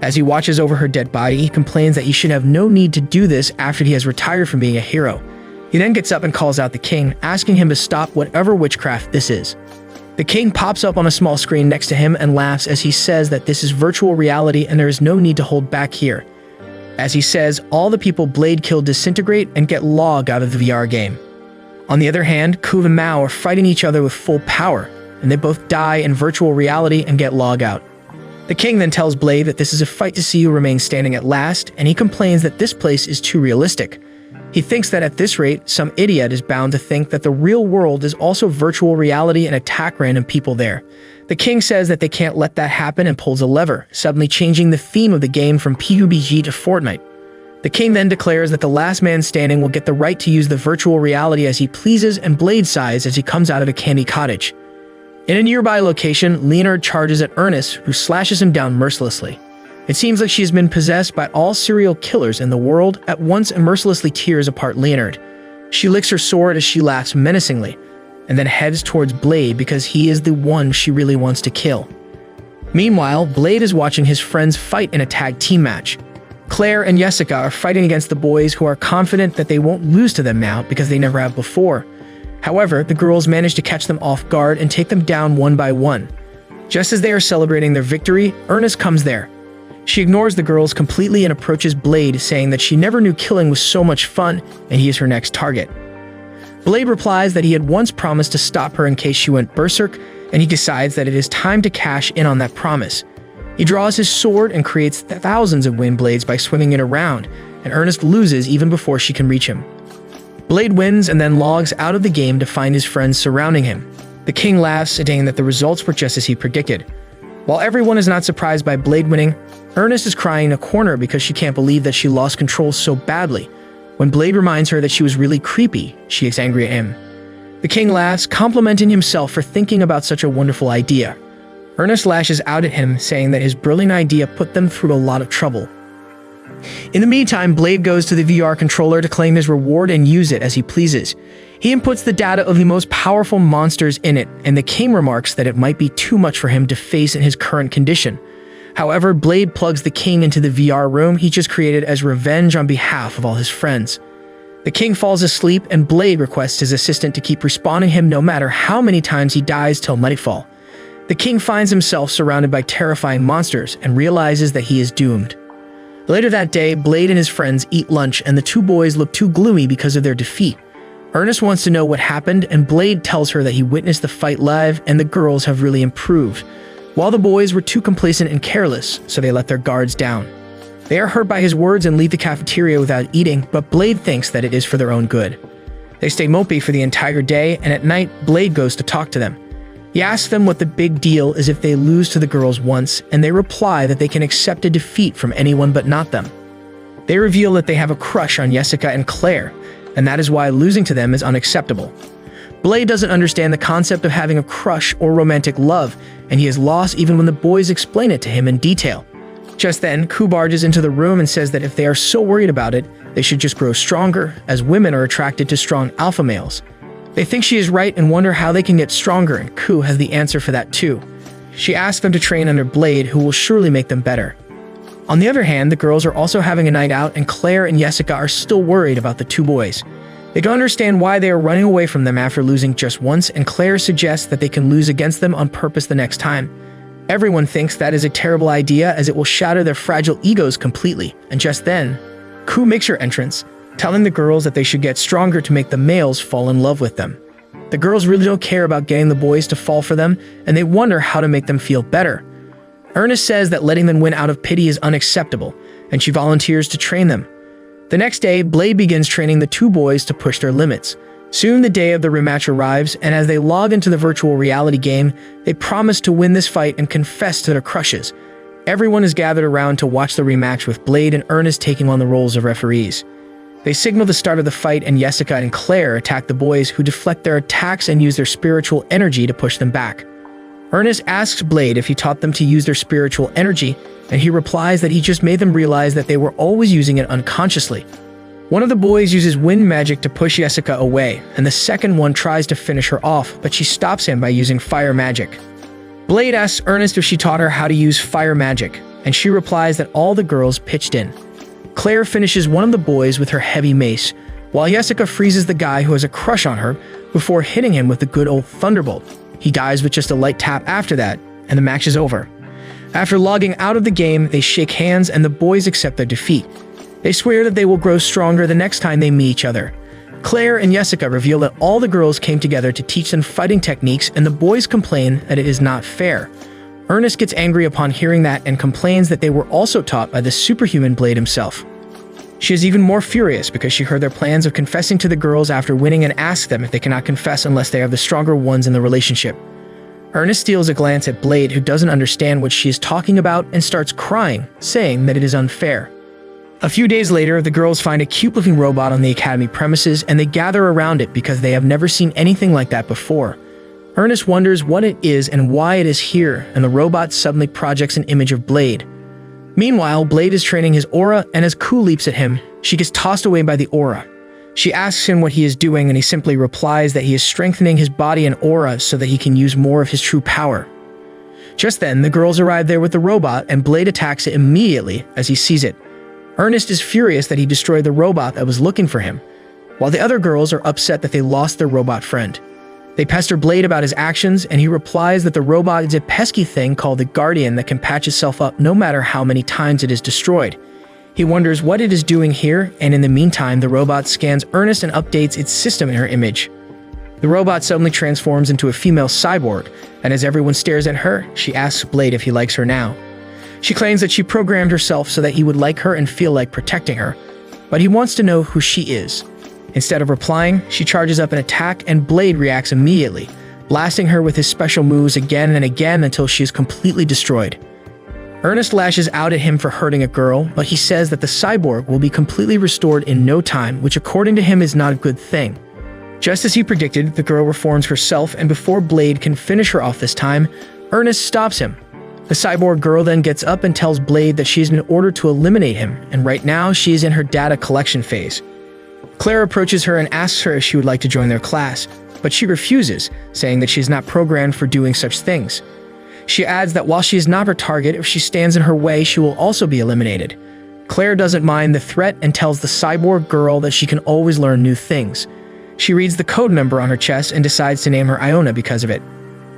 As he watches over her dead body, he complains that he should have no need to do this after he has retired from being a hero. He then gets up and calls out the king, asking him to stop whatever witchcraft this is. The king pops up on a small screen next to him and laughs as he says that this is virtual reality and there is no need to hold back here. As he says, all the people Blade killed disintegrate and get logged out of the VR game. On the other hand, Ku and Mao are fighting each other with full power, and they both die in virtual reality and get logged out. The king then tells Blade that this is a fight to see who remains standing at last, and he complains that this place is too realistic. He thinks that at this rate, some idiot is bound to think that the real world is also virtual reality and attack random people there. The king says that they can't let that happen and pulls a lever, suddenly changing the theme of the game from PUBG to Fortnite. The king then declares that the last man standing will get the right to use the virtual reality as he pleases, and Blade sighs as he comes out of a candy cottage. In a nearby location, Leonard charges at Ernest, who slashes him down mercilessly. It seems like she has been possessed by all serial killers in the world at once and mercilessly tears apart Leonard. She licks her sword as she laughs menacingly, and then heads towards Blade because he is the one she really wants to kill. Meanwhile, Blade is watching his friends fight in a tag team match. Claire and Jessica are fighting against the boys who are confident that they won't lose to them now because they never have before. However, the girls manage to catch them off guard and take them down one by one. Just as they are celebrating their victory, Ernest comes there. She ignores the girls completely and approaches Blade, saying that she never knew killing was so much fun and he is her next target. Blade replies that he had once promised to stop her in case she went berserk, and he decides that it is time to cash in on that promise. He draws his sword and creates thousands of wind blades by swinging it around, and Ernest loses even before she can reach him. Blade wins and then logs out of the game to find his friends surrounding him. The king laughs, saying that the results were just as he predicted. While everyone is not surprised by Blade winning, Ernest is crying in a corner because she can't believe that she lost control so badly. When Blade reminds her that she was really creepy, she is angry at him. The king laughs, complimenting himself for thinking about such a wonderful idea. Ernest lashes out at him, saying that his brilliant idea put them through a lot of trouble. In the meantime, Blade goes to the VR controller to claim his reward and use it as he pleases. He inputs the data of the most powerful monsters in it, and the king remarks that it might be too much for him to face in his current condition. However, Blade plugs the king into the VR room he just created as revenge on behalf of all his friends. The king falls asleep, and Blade requests his assistant to keep respawning him no matter how many times he dies till nightfall. The king finds himself surrounded by terrifying monsters and realizes that he is doomed. Later that day, Blade and his friends eat lunch, and the two boys look too gloomy because of their defeat. Ernest wants to know what happened, and Blade tells her that he witnessed the fight live and the girls have really improved, while the boys were too complacent and careless, so they let their guards down. They are hurt by his words and leave the cafeteria without eating, but Blade thinks that it is for their own good. They stay mopey for the entire day, and at night, Blade goes to talk to them. He asks them what the big deal is if they lose to the girls once, and they reply that they can accept a defeat from anyone but not them. They reveal that they have a crush on Jessica and Claire, and that is why losing to them is unacceptable. Blade doesn't understand the concept of having a crush or romantic love, and he is lost even when the boys explain it to him in detail. Just then, Ku barges into the room and says that if they are so worried about it, they should just grow stronger, as women are attracted to strong alpha males. They think she is right and wonder how they can get stronger, and Ku has the answer for that too. She asks them to train under Blade, who will surely make them better. On the other hand, the girls are also having a night out, and Claire and Jessica are still worried about the two boys. They don't understand why they are running away from them after losing just once, and Claire suggests that they can lose against them on purpose the next time. Everyone thinks that is a terrible idea, as it will shatter their fragile egos completely, and just then, Ku makes her entrance, telling the girls that they should get stronger to make the males fall in love with them. The girls really don't care about getting the boys to fall for them, and they wonder how to make them feel better. Ernest says that letting them win out of pity is unacceptable, and she volunteers to train them. The next day, Blade begins training the two boys to push their limits. Soon the day of the rematch arrives, and as they log into the virtual reality game, they promise to win this fight and confess to their crushes. Everyone is gathered around to watch the rematch, with Blade and Ernest taking on the roles of referees. They signal the start of the fight, and Jessica and Claire attack the boys, who deflect their attacks and use their spiritual energy to push them back. Ernest asks Blade if he taught them to use their spiritual energy, and he replies that he just made them realize that they were always using it unconsciously. One of the boys uses wind magic to push Jessica away, and the second one tries to finish her off, but she stops him by using fire magic. Blade asks Ernest if she taught her how to use fire magic, and she replies that all the girls pitched in. Claire finishes one of the boys with her heavy mace, while Jessica freezes the guy who has a crush on her before hitting him with the good old thunderbolt. He dies with just a light tap after that, and the match is over. After logging out of the game, they shake hands and the boys accept their defeat. They swear that they will grow stronger the next time they meet each other. Claire and Jessica reveal that all the girls came together to teach them fighting techniques, and the boys complain that it is not fair. Ernest gets angry upon hearing that and complains that they were also taught by the superhuman Blade himself. She is even more furious because she heard their plans of confessing to the girls after winning and asks them if they cannot confess unless they are the stronger ones in the relationship. Ernest steals a glance at Blade, who doesn't understand what she is talking about and starts crying, saying that it is unfair. A few days later, the girls find a cute-looking robot on the academy premises and they gather around it because they have never seen anything like that before. Ernest wonders what it is and why it is here, and the robot suddenly projects an image of Blade. Meanwhile, Blade is training his aura, and as Ku leaps at him, she gets tossed away by the aura. She asks him what he is doing, and he simply replies that he is strengthening his body and aura so that he can use more of his true power. Just then, the girls arrive there with the robot, and Blade attacks it immediately as he sees it. Ernest is furious that he destroyed the robot that was looking for him, while the other girls are upset that they lost their robot friend. They pester Blade about his actions, and he replies that the robot is a pesky thing called the Guardian that can patch itself up no matter how many times it is destroyed. He wonders what it is doing here, and in the meantime, the robot scans Ernest and updates its system in her image. The robot suddenly transforms into a female cyborg, and as everyone stares at her, she asks Blade if he likes her now. She claims that she programmed herself so that he would like her and feel like protecting her, but he wants to know who she is. Instead of replying, she charges up an attack and Blade reacts immediately, blasting her with his special moves again and again until she is completely destroyed. Ernest lashes out at him for hurting a girl, but he says that the cyborg will be completely restored in no time, which according to him is not a good thing. Just as he predicted, the girl reforms herself, and before Blade can finish her off this time, Ernest stops him. The cyborg girl then gets up and tells Blade that she is in order to eliminate him, and right now she is in her data collection phase. Claire approaches her and asks her if she would like to join their class, but she refuses, saying that she is not programmed for doing such things. She adds that while she is not her target, if she stands in her way, she will also be eliminated. Claire doesn't mind the threat and tells the cyborg girl that she can always learn new things. She reads the code number on her chest and decides to name her Iona because of it.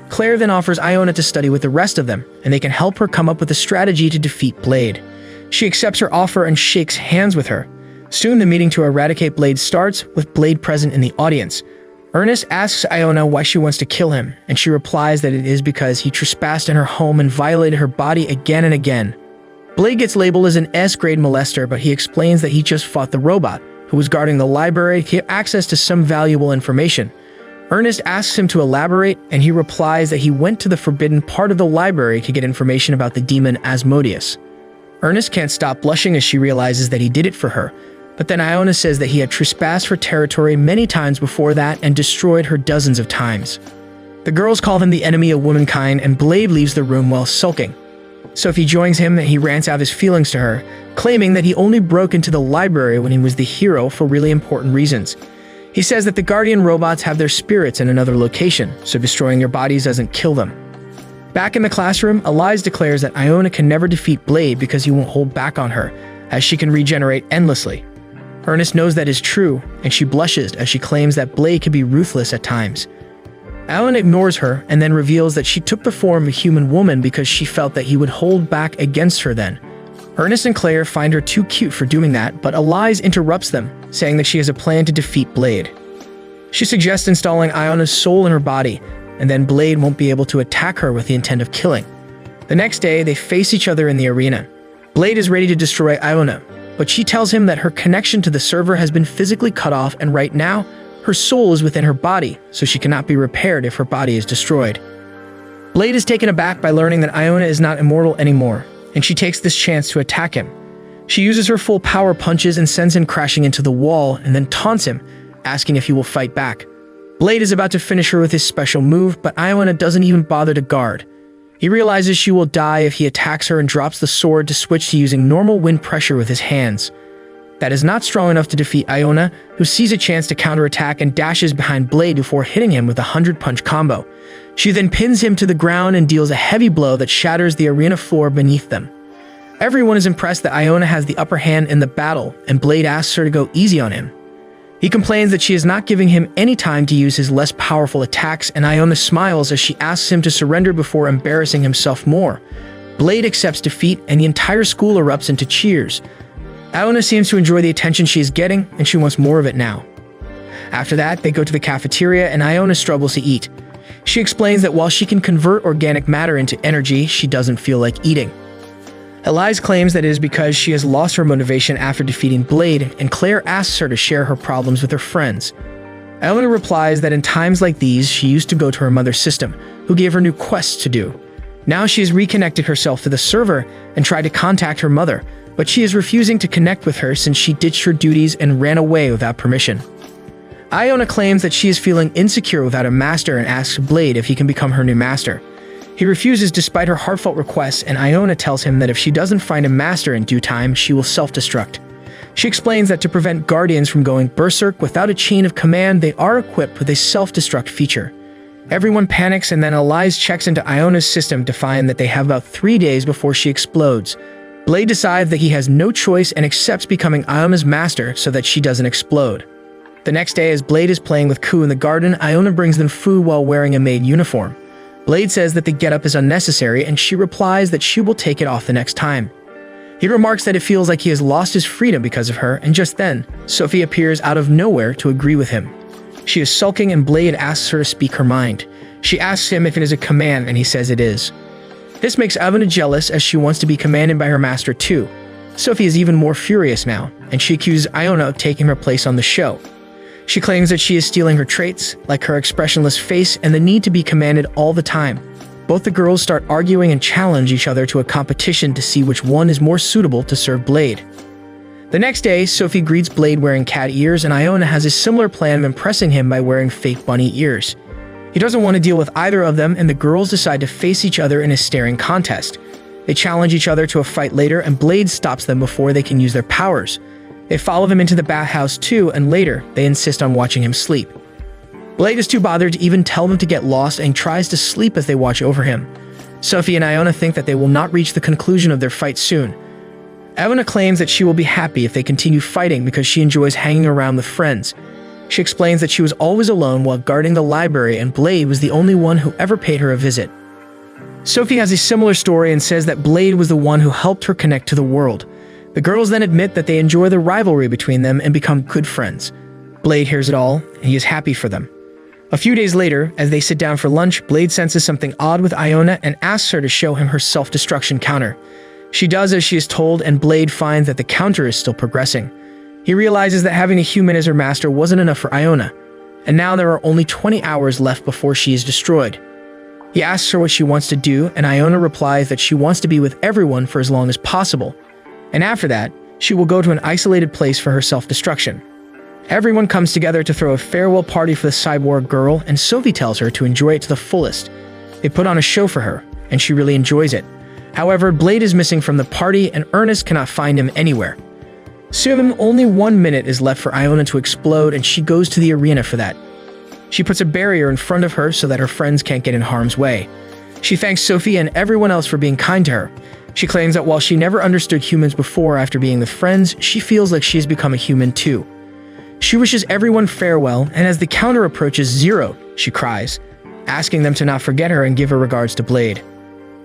Claire then offers Iona to study with the rest of them, and they can help her come up with a strategy to defeat Blade. She accepts her offer and shakes hands with her. Soon the meeting to eradicate Blade starts, with Blade present in the audience. Ernest asks Iona why she wants to kill him, and she replies that it is because he trespassed in her home and violated her body again and again. Blade gets labeled as an S-grade molester, but he explains that he just fought the robot, who was guarding the library, to get access to some valuable information. Ernest asks him to elaborate, and he replies that he went to the forbidden part of the library to get information about the demon Asmodeus. Ernest can't stop blushing as she realizes that he did it for her, but then Iona says that he had trespassed her territory many times before that and destroyed her dozens of times. The girls call him the enemy of womankind, and Blade leaves the room while sulking. Sophie joins him and he rants out his feelings to her, claiming that he only broke into the library when he was the hero for really important reasons. He says that the Guardian robots have their spirits in another location, so destroying their bodies doesn't kill them. Back in the classroom, Elise declares that Iona can never defeat Blade because he won't hold back on her, as she can regenerate endlessly. Ernest knows that is true, and she blushes as she claims that Blade can be ruthless at times. Iona ignores her and then reveals that she took the form of a human woman because she felt that he would hold back against her then. Ernest and Claire find her too cute for doing that, but Elise interrupts them, saying that she has a plan to defeat Blade. She suggests installing Iona's soul in her body, and then Blade won't be able to attack her with the intent of killing. The next day, they face each other in the arena. Blade is ready to destroy Iona, but she tells him that her connection to the server has been physically cut off, and right now, her soul is within her body, so she cannot be repaired if her body is destroyed. Blade is taken aback by learning that Iona is not immortal anymore, and she takes this chance to attack him. She uses her full power punches and sends him crashing into the wall, and then taunts him, asking if he will fight back. Blade is about to finish her with his special move, but Iona doesn't even bother to guard. He realizes she will die if he attacks her and drops the sword to switch to using normal wind pressure with his hands. That is not strong enough to defeat Iona, who sees a chance to counterattack and dashes behind Blade before hitting him with a 100-punch combo. She then pins him to the ground and deals a heavy blow that shatters the arena floor beneath them. Everyone is impressed that Iona has the upper hand in the battle, and Blade asks her to go easy on him. He complains that she is not giving him any time to use his less powerful attacks, and Iona smiles as she asks him to surrender before embarrassing himself more. Blade accepts defeat, and the entire school erupts into cheers. Iona seems to enjoy the attention she is getting, and she wants more of it now. After that, they go to the cafeteria, and Iona struggles to eat. She explains that while she can convert organic matter into energy, she doesn't feel like eating. Elise claims that it is because she has lost her motivation after defeating Blade, and Claire asks her to share her problems with her friends. Iona replies that in times like these, she used to go to her mother's system, who gave her new quests to do. Now she has reconnected herself to the server and tried to contact her mother, but she is refusing to connect with her since she ditched her duties and ran away without permission. Iona claims that she is feeling insecure without a master and asks Blade if he can become her new master. He refuses despite her heartfelt requests, and Iona tells him that if she doesn't find a master in due time, she will self-destruct. She explains that to prevent Guardians from going berserk without a chain of command, they are equipped with a self-destruct feature. Everyone panics, and then Elise checks into Iona's system to find that they have about 3 days before she explodes. Blade decides that he has no choice and accepts becoming Iona's master so that she doesn't explode. The next day, as Blade is playing with Ku in the garden, Iona brings them food while wearing a maid uniform. Blade says that the getup is unnecessary, and she replies that she will take it off the next time. He remarks that it feels like he has lost his freedom because of her, and just then, Sophie appears out of nowhere to agree with him. She is sulking, and Blade asks her to speak her mind. She asks him if it is a command, and he says it is. This makes Iona jealous, as she wants to be commanded by her master too. Sophie is even more furious now, and she accuses Iona of taking her place on the show. She claims that she is stealing her traits, like her expressionless face and the need to be commanded all the time. Both the girls start arguing and challenge each other to a competition to see which one is more suitable to serve Blade. The next day, Sophie greets Blade wearing cat ears, and Iona has a similar plan of impressing him by wearing fake bunny ears. He doesn't want to deal with either of them, and the girls decide to face each other in a staring contest. They challenge each other to a fight later, and Blade stops them before they can use their powers. They follow him into the bathhouse too, and later, they insist on watching him sleep. Blade is too bothered to even tell them to get lost and tries to sleep as they watch over him. Sophie and Iona think that they will not reach the conclusion of their fight soon. Iona claims that she will be happy if they continue fighting because she enjoys hanging around with friends. She explains that she was always alone while guarding the library, and Blade was the only one who ever paid her a visit. Sophie has a similar story and says that Blade was the one who helped her connect to the world. The girls then admit that they enjoy the rivalry between them and become good friends. Blade hears it all, and he is happy for them. A few days later, as they sit down for lunch, Blade senses something odd with Iona and asks her to show him her self-destruction counter. She does as she is told, and Blade finds that the counter is still progressing. He realizes that having a human as her master wasn't enough for Iona, and now there are only 20 hours left before she is destroyed. He asks her what she wants to do, and Iona replies that she wants to be with everyone for as long as possible. And after that, she will go to an isolated place for her self-destruction. Everyone comes together to throw a farewell party for the cyborg girl, and Sophie tells her to enjoy it to the fullest. They put on a show for her, and she really enjoys it. However, Blade is missing from the party, and Ernest cannot find him anywhere. Soon, only 1 minute is left for Iona to explode, and she goes to the arena for that. She puts a barrier in front of her so that her friends can't get in harm's way. She thanks Sophie and everyone else for being kind to her. She claims that while she never understood humans before after being with friends, she feels like she has become a human too. She wishes everyone farewell, and as the counter approaches 0, she cries, asking them to not forget her and give her regards to Blade.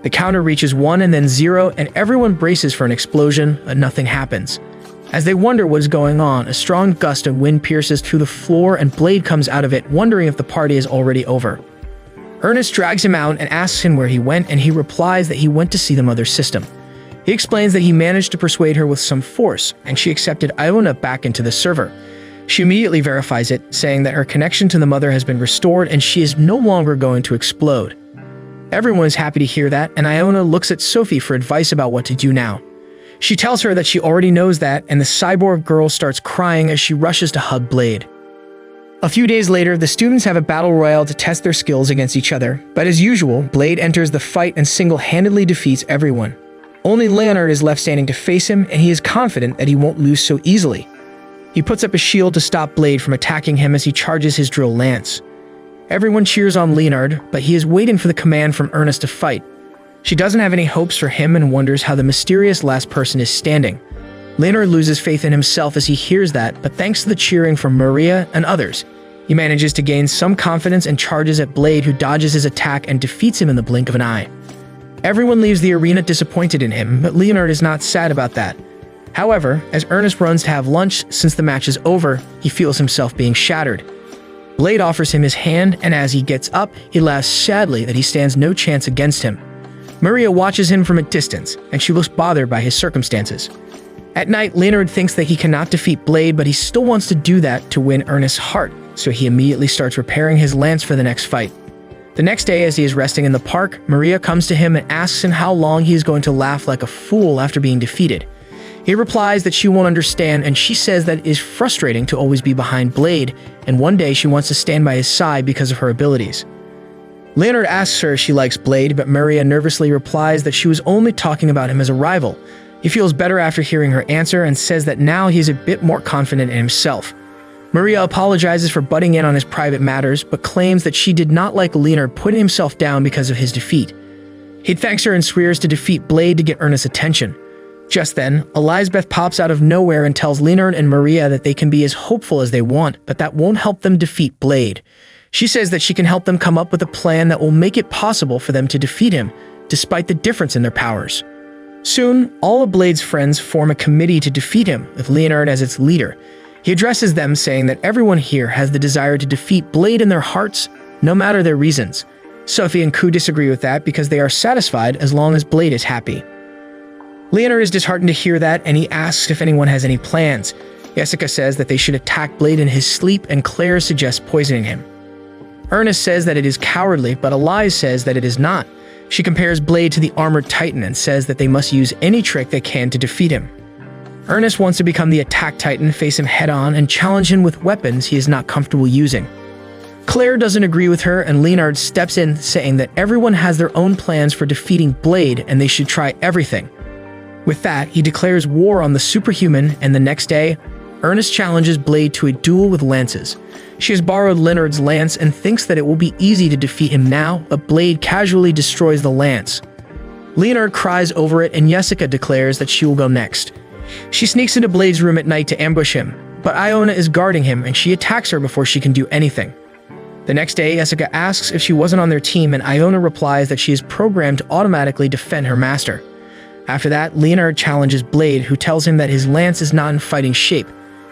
The counter reaches 1 and then 0, and everyone braces for an explosion, but nothing happens. As they wonder what is going on, a strong gust of wind pierces through the floor, and Blade comes out of it, wondering if the party is already over. Ernest drags him out and asks him where he went, and he replies that he went to see the mother's system. He explains that he managed to persuade her with some force, and she accepted Iona back into the server. She immediately verifies it, saying that her connection to the mother has been restored and she is no longer going to explode. Everyone is happy to hear that, and Iona looks at Sophie for advice about what to do now. She tells her that she already knows that, and the cyborg girl starts crying as she rushes to hug Blade. A few days later, the students have a battle royale to test their skills against each other, but as usual, Blade enters the fight and single-handedly defeats everyone. Only Leonard is left standing to face him, and he is confident that he won't lose so easily. He puts up a shield to stop Blade from attacking him as he charges his drill lance. Everyone cheers on Leonard, but he is waiting for the command from Ernest to fight. She doesn't have any hopes for him and wonders how the mysterious last person is standing. Leonard loses faith in himself as he hears that, but thanks to the cheering from Maria and others, he manages to gain some confidence and charges at Blade, who dodges his attack and defeats him in the blink of an eye. Everyone leaves the arena disappointed in him, but Leonard is not sad about that. However, as Ernest runs to have lunch since the match is over, he feels himself being shattered. Blade offers him his hand, and as he gets up, he laughs sadly that he stands no chance against him. Maria watches him from a distance, and she looks bothered by his circumstances. At night, Leonard thinks that he cannot defeat Blade, but he still wants to do that to win Ernest's heart, so he immediately starts repairing his lance for the next fight. The next day, as he is resting in the park, Maria comes to him and asks him how long he is going to laugh like a fool after being defeated. He replies that she won't understand, and she says that it is frustrating to always be behind Blade, and one day she wants to stand by his side because of her abilities. Leonard asks her if she likes Blade, but Maria nervously replies that she was only talking about him as a rival. He feels better after hearing her answer and says that now he's a bit more confident in himself. Maria apologizes for butting in on his private matters, but claims that she did not like Leonard putting himself down because of his defeat. He thanks her and swears to defeat Blade to get Ernest's attention. Just then, Elizabeth pops out of nowhere and tells Leonard and Maria that they can be as hopeful as they want, but that won't help them defeat Blade. She says that she can help them come up with a plan that will make it possible for them to defeat him, despite the difference in their powers. Soon, all of Blade's friends form a committee to defeat him, with Leonard as its leader. He addresses them, saying that everyone here has the desire to defeat Blade in their hearts, no matter their reasons. Sophie and Ku disagree with that because they are satisfied as long as Blade is happy. Leonard is disheartened to hear that, and he asks if anyone has any plans. Jessica says that they should attack Blade in his sleep, and Claire suggests poisoning him. Ernest says that it is cowardly, but Elise says that it is not. She compares Blade to the armored Titan and says that they must use any trick they can to defeat him. Ernest wants to become the attack Titan, face him head-on, and challenge him with weapons he is not comfortable using. Claire doesn't agree with her, and Leonard steps in, saying that everyone has their own plans for defeating Blade and they should try everything. With that, he declares war on the superhuman, and the next day, Ernest challenges Blade to a duel with lances. She has borrowed Leonard's lance and thinks that it will be easy to defeat him now, but Blade casually destroys the lance. Leonard cries over it, and Jessica declares that she will go next. She sneaks into Blade's room at night to ambush him, but Iona is guarding him, and she attacks her before she can do anything. The next day, Jessica asks if she wasn't on their team, and Iona replies that she is programmed to automatically defend her master. After that, Leonard challenges Blade, who tells him that his lance is not in fighting shape.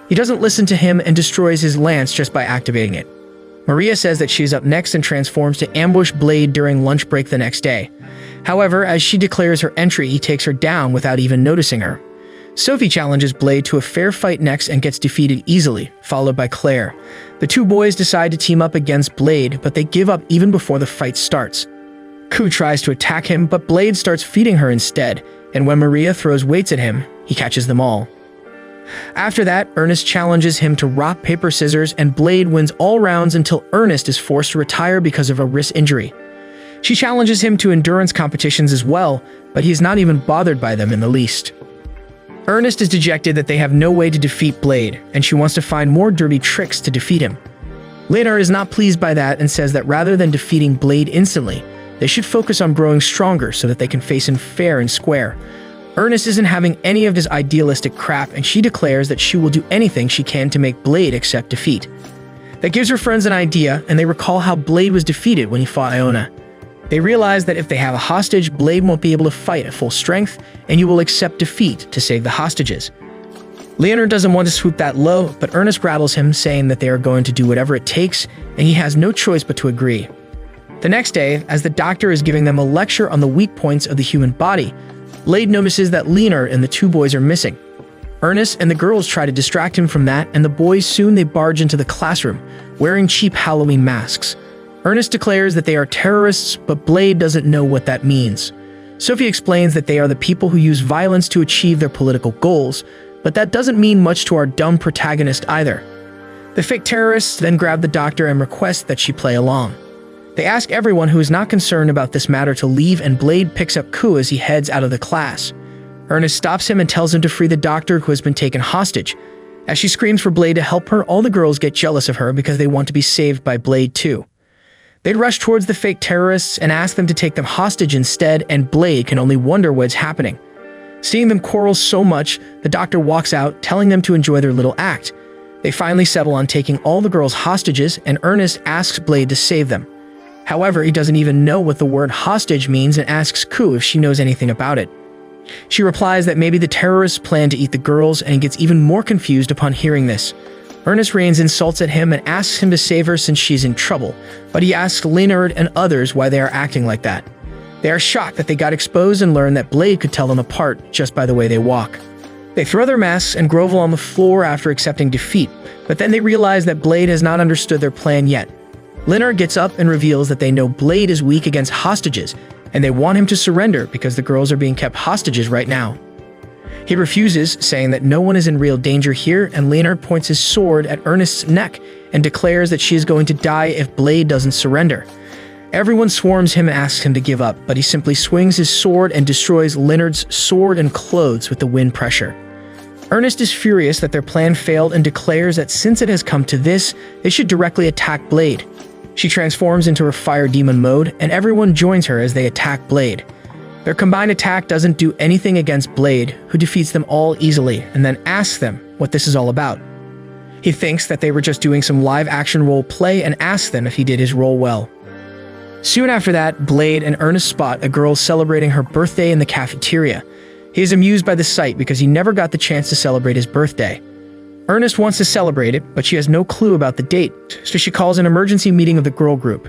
He doesn't listen to him and destroys his lance just by activating it. Maria says that she is up next and transforms to ambush Blade during lunch break the next day. However, as she declares her entry, he takes her down without even noticing her. Sophie challenges Blade to a fair fight next and gets defeated easily, followed by Claire. The two boys decide to team up against Blade, but they give up even before the fight starts. Ku tries to attack him, but Blade starts feeding her instead, and when Maria throws weights at him, he catches them all. After that, Ernest challenges him to rock, paper, scissors, and Blade wins all rounds until Ernest is forced to retire because of a wrist injury. She challenges him to endurance competitions as well, but he is not even bothered by them in the least. Ernest is dejected that they have no way to defeat Blade, and she wants to find more dirty tricks to defeat him. Leonard is not pleased by that and says that rather than defeating Blade instantly, they should focus on growing stronger so that they can face him fair and square. Ernest isn't having any of his idealistic crap, and she declares that she will do anything she can to make Blade accept defeat. That gives her friends an idea, and they recall how Blade was defeated when he fought Iona. They realize that if they have a hostage, Blade won't be able to fight at full strength, and you will accept defeat to save the hostages. Leonard doesn't want to swoop that low, but Ernest rattles him, saying that they are going to do whatever it takes, and he has no choice but to agree. The next day, as the doctor is giving them a lecture on the weak points of the human body, Blade notices that Leonard and the two boys are missing. Ernest and the girls try to distract him from that, and the boys soon barge into the classroom, wearing cheap Halloween masks. Ernest declares that they are terrorists, but Blade doesn't know what that means. Sophie explains that they are the people who use violence to achieve their political goals, but that doesn't mean much to our dumb protagonist either. The fake terrorists then grab the doctor and request that she play along. They ask everyone who is not concerned about this matter to leave, and Blade picks up Ku as he heads out of the class. Ernest stops him and tells him to free the doctor who has been taken hostage. As she screams for Blade to help her, all the girls get jealous of her because they want to be saved by Blade too. They rush towards the fake terrorists and ask them to take them hostage instead, and Blade can only wonder what's happening. Seeing them quarrel so much, the doctor walks out, telling them to enjoy their little act. They finally settle on taking all the girls hostages, and Ernest asks Blade to save them. However, he doesn't even know what the word hostage means and asks Ku if she knows anything about it. She replies that maybe the terrorists plan to eat the girls, and gets even more confused upon hearing this. Ernest rains insults at him and asks him to save her since she's in trouble, but he asks Leonard and others why they are acting like that. They are shocked that they got exposed and learn that Blade could tell them apart just by the way they walk. They throw their masks and grovel on the floor after accepting defeat, but then they realize that Blade has not understood their plan yet. Leonard gets up and reveals that they know Blade is weak against hostages, and they want him to surrender because the girls are being kept hostages right now. He refuses, saying that no one is in real danger here, and Leonard points his sword at Ernest's neck and declares that she is going to die if Blade doesn't surrender. Everyone swarms him and asks him to give up, but he simply swings his sword and destroys Leonard's sword and clothes with the wind pressure. Ernest is furious that their plan failed and declares that since it has come to this, they should directly attack Blade. She transforms into her fire demon mode, and everyone joins her as they attack Blade. Their combined attack doesn't do anything against Blade, who defeats them all easily and then asks them what this is all about. He thinks that they were just doing some live-action role play and asks them if he did his role well. Soon after that, Blade and Ernest spot a girl celebrating her birthday in the cafeteria. He is amused by the sight because he never got the chance to celebrate his birthday. Ernest wants to celebrate it, but she has no clue about the date, so she calls an emergency meeting of the girl group.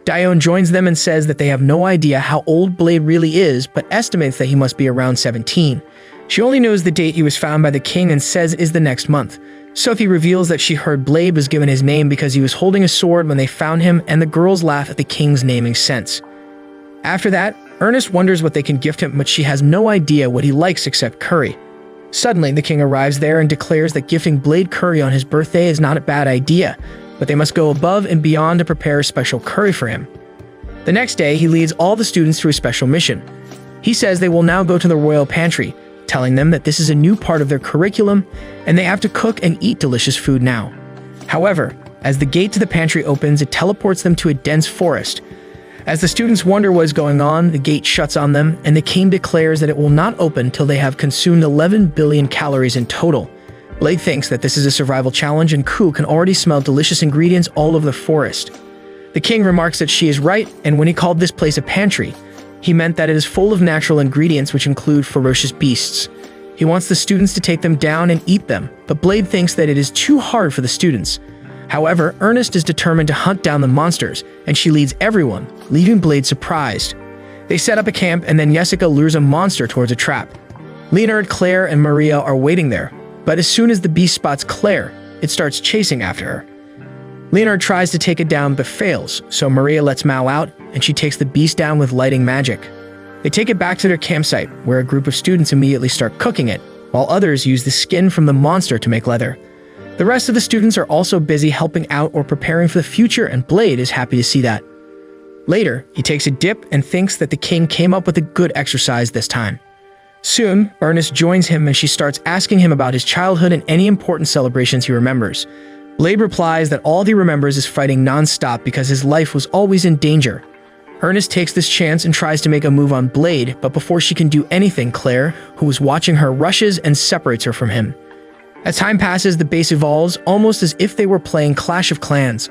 Dione joins them and says that they have no idea how old Blade really is, but estimates that he must be around 17. She only knows the date he was found by the king and says is the next month. Sophie reveals that she heard Blade was given his name because he was holding a sword when they found him, and the girls laugh at the king's naming sense. After that, Ernest wonders what they can gift him, but she has no idea what he likes except curry. Suddenly, the king arrives there and declares that gifting Blade curry on his birthday is not a bad idea, but they must go above and beyond to prepare a special curry for him. The next day, he leads all the students through a special mission. He says they will now go to the royal pantry, telling them that this is a new part of their curriculum and they have to cook and eat delicious food now. However, as the gate to the pantry opens, it teleports them to a dense forest. As the students wonder what is going on, the gate shuts on them, and the king declares that it will not open till they have consumed 11 billion calories in total. Blade thinks that this is a survival challenge, and Ku can already smell delicious ingredients all over the forest. The king remarks that she is right, and when he called this place a pantry, he meant that it is full of natural ingredients which include ferocious beasts. He wants the students to take them down and eat them, but Blade thinks that it is too hard for the students. However, Ernest is determined to hunt down the monsters, and she leads everyone, leaving Blade surprised. They set up a camp, and then Jessica lures a monster towards a trap. Leonard, Claire, and Maria are waiting there, but as soon as the beast spots Claire, it starts chasing after her. Leonard tries to take it down but fails, so Maria lets Mao out, and she takes the beast down with lighting magic. They take it back to their campsite, where a group of students immediately start cooking it, while others use the skin from the monster to make leather. The rest of the students are also busy helping out or preparing for the future, and Blade is happy to see that. Later, he takes a dip and thinks that the king came up with a good exercise this time. Soon, Ernest joins him and she starts asking him about his childhood and any important celebrations he remembers. Blade replies that all he remembers is fighting non-stop because his life was always in danger. Ernest takes this chance and tries to make a move on Blade, but before she can do anything, Claire, who was watching her, rushes and separates her from him. As time passes, the base evolves almost as if they were playing Clash of Clans.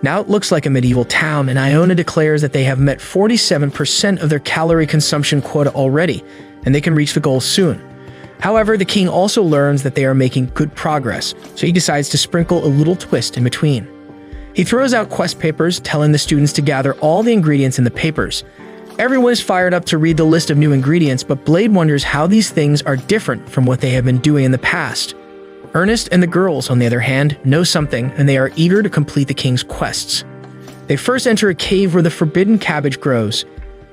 Now it looks like a medieval town, and Iona declares that they have met 47% of their calorie consumption quota already, and they can reach the goal soon. However, the king also learns that they are making good progress, so he decides to sprinkle a little twist in between. He throws out quest papers, telling the students to gather all the ingredients in the papers. Everyone is fired up to read the list of new ingredients, but Blade wonders how these things are different from what they have been doing in the past. Ernest and the girls, on the other hand, know something, and they are eager to complete the king's quests. They first enter a cave where the forbidden cabbage grows.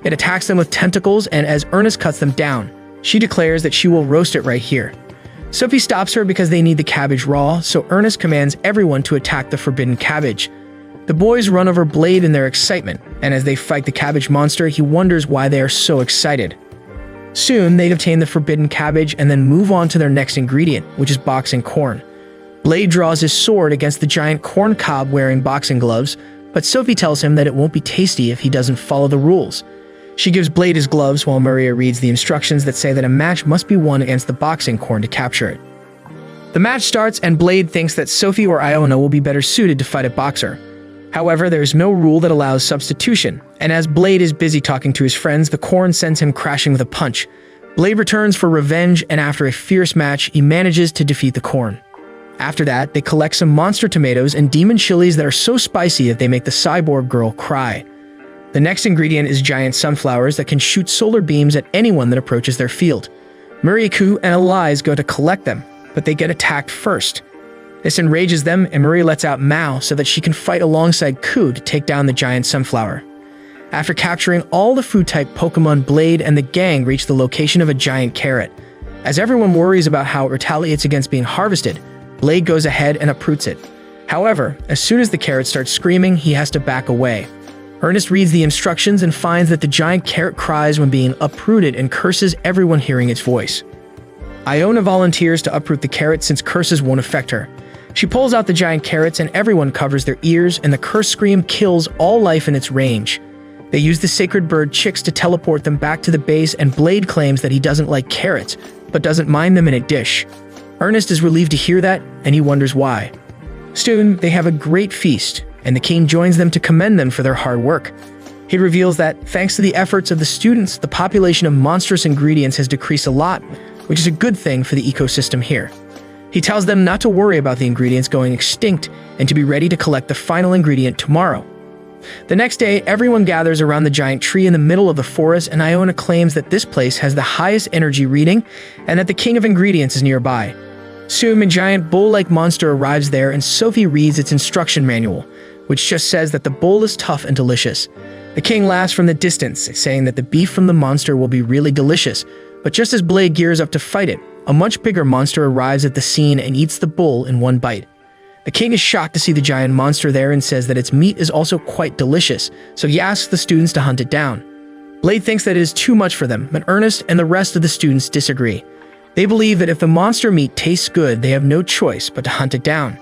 It attacks them with tentacles, and as Ernest cuts them down, she declares that she will roast it right here. Sophie stops her because they need the cabbage raw, so Ernest commands everyone to attack the forbidden cabbage. The boys run over Blade in their excitement, and as they fight the cabbage monster, he wonders why they are so excited. Soon, they obtain the forbidden cabbage and then move on to their next ingredient, which is boxing corn. Blade draws his sword against the giant corn cob wearing boxing gloves, but Sophie tells him that it won't be tasty if he doesn't follow the rules. She gives Blade his gloves while Maria reads the instructions that say that a match must be won against the boxing corn to capture it. The match starts and Blade thinks that Sophie or Iona will be better suited to fight a boxer. However, there is no rule that allows substitution, and as Blade is busy talking to his friends, the corn sends him crashing with a punch. Blade returns for revenge, and after a fierce match, he manages to defeat the corn. After that, they collect some monster tomatoes and demon chilies that are so spicy that they make the cyborg girl cry. The next ingredient is giant sunflowers that can shoot solar beams at anyone that approaches their field. Muriku and Elise go to collect them, but they get attacked first. This enrages them, and Marie lets out Mao so that she can fight alongside Ku to take down the giant sunflower. After capturing all the food-type Pokemon, Blade and the gang reach the location of a giant carrot. As everyone worries about how it retaliates against being harvested, Blade goes ahead and uproots it. However, as soon as the carrot starts screaming, he has to back away. Ernest reads the instructions and finds that the giant carrot cries when being uprooted and curses everyone hearing its voice. Iona volunteers to uproot the carrot since curses won't affect her. She pulls out the giant carrots and everyone covers their ears, and the curse scream kills all life in its range. They use the sacred bird chicks to teleport them back to the base, and Blade claims that he doesn't like carrots, but doesn't mind them in a dish. Ernest is relieved to hear that, and he wonders why. Soon, they have a great feast, and the king joins them to commend them for their hard work. He reveals that, thanks to the efforts of the students, the population of monstrous ingredients has decreased a lot, which is a good thing for the ecosystem here. He tells them not to worry about the ingredients going extinct and to be ready to collect the final ingredient tomorrow. The next day, everyone gathers around the giant tree in the middle of the forest, and Iona claims that this place has the highest energy reading and that the king of ingredients is nearby. Soon, a giant bull-like monster arrives there, and Sophie reads its instruction manual, which just says that the bull is tough and delicious. The king laughs from the distance, saying that the beef from the monster will be really delicious, but just as Blade gears up to fight it, a much bigger monster arrives at the scene and eats the bull in one bite. The king is shocked to see the giant monster there and says that its meat is also quite delicious, so he asks the students to hunt it down. Blade thinks that it is too much for them, but Ernest and the rest of the students disagree. They believe that if the monster meat tastes good, they have no choice but to hunt it down.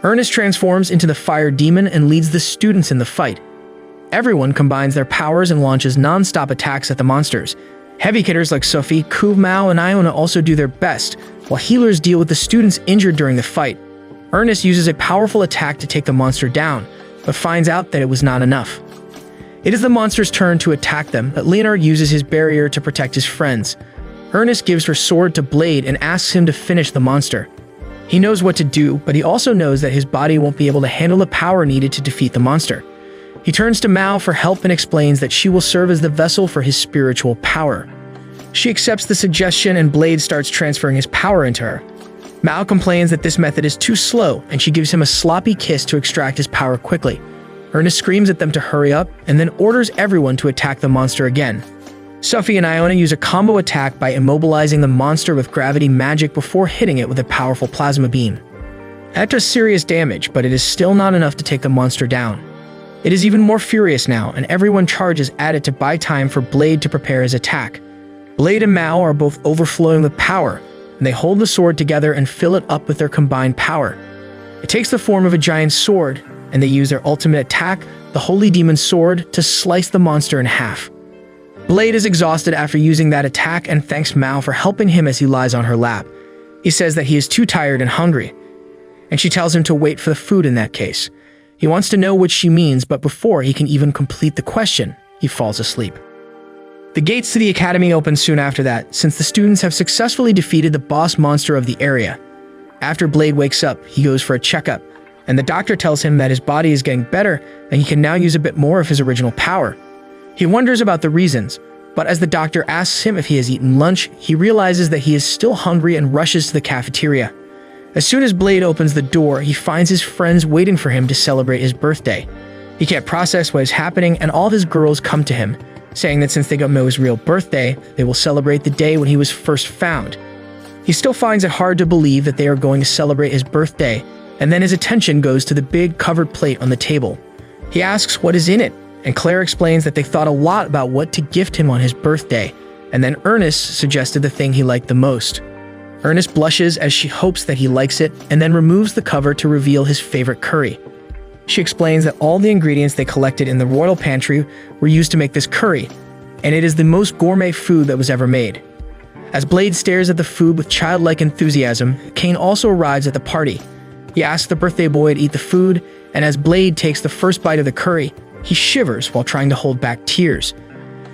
Ernest transforms into the fire demon and leads the students in the fight. Everyone combines their powers and launches non-stop attacks at the monsters. Heavy hitters like Sophie, Ku, Mao, and Iona also do their best, while healers deal with the students injured during the fight. Ernest uses a powerful attack to take the monster down, but finds out that it was not enough. It is the monster's turn to attack them, but Leonard uses his barrier to protect his friends. Ernest gives her sword to Blade and asks him to finish the monster. He knows what to do, but he also knows that his body won't be able to handle the power needed to defeat the monster. He turns to Mao for help and explains that she will serve as the vessel for his spiritual power. She accepts the suggestion, and Blade starts transferring his power into her. Mao complains that this method is too slow, and she gives him a sloppy kiss to extract his power quickly. Ernest screams at them to hurry up, and then orders everyone to attack the monster again. Sophie and Iona use a combo attack by immobilizing the monster with gravity magic before hitting it with a powerful plasma beam. That does serious damage, but it is still not enough to take the monster down. It is even more furious now, and everyone charges at it to buy time for Blade to prepare his attack. Blade and Mao are both overflowing with power, and they hold the sword together and fill it up with their combined power. It takes the form of a giant sword, and they use their ultimate attack, the Holy Demon Sword, to slice the monster in half. Blade is exhausted after using that attack and thanks Mao for helping him as he lies on her lap. He says that he is too tired and hungry, and she tells him to wait for the food in that case. He wants to know what she means, but before he can even complete the question, he falls asleep. The gates to the academy open soon after that, since the students have successfully defeated the boss monster of the area. After Blade wakes up, he goes for a checkup, and the doctor tells him that his body is getting better and he can now use a bit more of his original power. He wonders about the reasons, but as the doctor asks him if he has eaten lunch, he realizes that he is still hungry and rushes to the cafeteria. As soon as Blade opens the door, he finds his friends waiting for him to celebrate his birthday. He can't process what is happening, and all of his girls come to him, saying that since they don't know his real birthday, they will celebrate the day when he was first found. He still finds it hard to believe that they are going to celebrate his birthday, and then his attention goes to the big covered plate on the table. He asks what is in it, and Claire explains that they thought a lot about what to gift him on his birthday, and then Ernest suggested the thing he liked the most. Ernest blushes as she hopes that he likes it, and then removes the cover to reveal his favorite curry. She explains that all the ingredients they collected in the royal pantry were used to make this curry, and it is the most gourmet food that was ever made. As Blade stares at the food with childlike enthusiasm, Cain also arrives at the party. He asks the birthday boy to eat the food, and as Blade takes the first bite of the curry, he shivers while trying to hold back tears.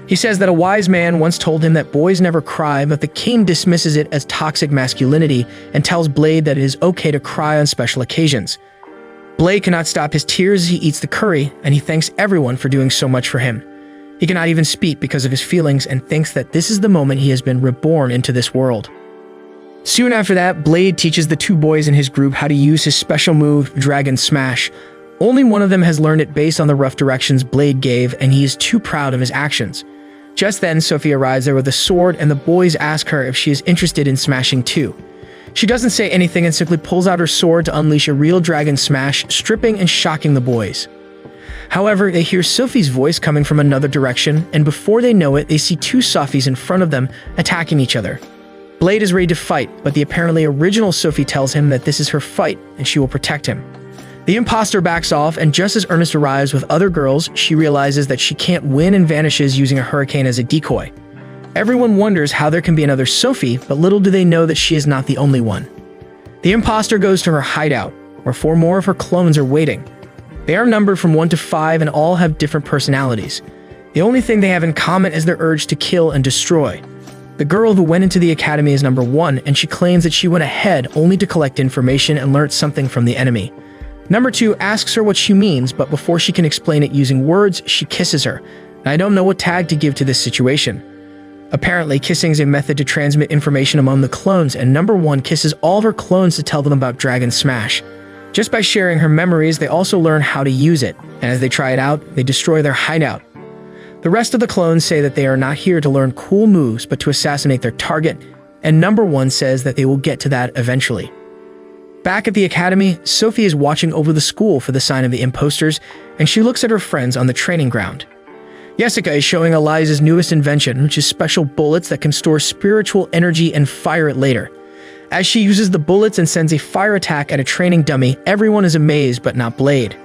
He says that a wise man once told him that boys never cry, but the king dismisses it as toxic masculinity and tells Blade that it is okay to cry on special occasions. Blade cannot stop his tears as he eats the curry, and he thanks everyone for doing so much for him. He cannot even speak because of his feelings and thinks that this is the moment he has been reborn into this world. Soon after that, Blade teaches the two boys in his group how to use his special move, Dragon Smash. Only one of them has learned it based on the rough directions Blade gave, and he is too proud of his actions. Just then, Sophie arrives there with a sword, and the boys ask her if she is interested in smashing too. She doesn't say anything and simply pulls out her sword to unleash a real Dragon Smash, stripping and shocking the boys. However, they hear Sophie's voice coming from another direction, and before they know it, they see two Sophies in front of them, attacking each other. Blade is ready to fight, but the apparently original Sophie tells him that this is her fight, and she will protect him. The imposter backs off, and just as Ernest arrives with other girls, she realizes that she can't win and vanishes using a hurricane as a decoy. Everyone wonders how there can be another Sophie, but little do they know that she is not the only one. The imposter goes to her hideout, where 4 more of her clones are waiting. They are numbered from 1 to 5 and all have different personalities. The only thing they have in common is their urge to kill and destroy. The girl who went into the academy is number 1, and she claims that she went ahead only to collect information and learn something from the enemy. Number 2 asks her what she means, but before she can explain it using words, she kisses her. I don't know what tag to give to this situation. Apparently, kissing is a method to transmit information among the clones, and number 1 kisses all of her clones to tell them about Dragon Smash. Just by sharing her memories, they also learn how to use it, and as they try it out, they destroy their hideout. The rest of the clones say that they are not here to learn cool moves, but to assassinate their target, and number 1 says that they will get to that eventually. Back at the academy, Sophie is watching over the school for the sign of the imposters, and she looks at her friends on the training ground. Jessica is showing Eliza's newest invention, which is special bullets that can store spiritual energy and fire it later. As she uses the bullets and sends a fire attack at a training dummy, everyone is amazed but not Blade.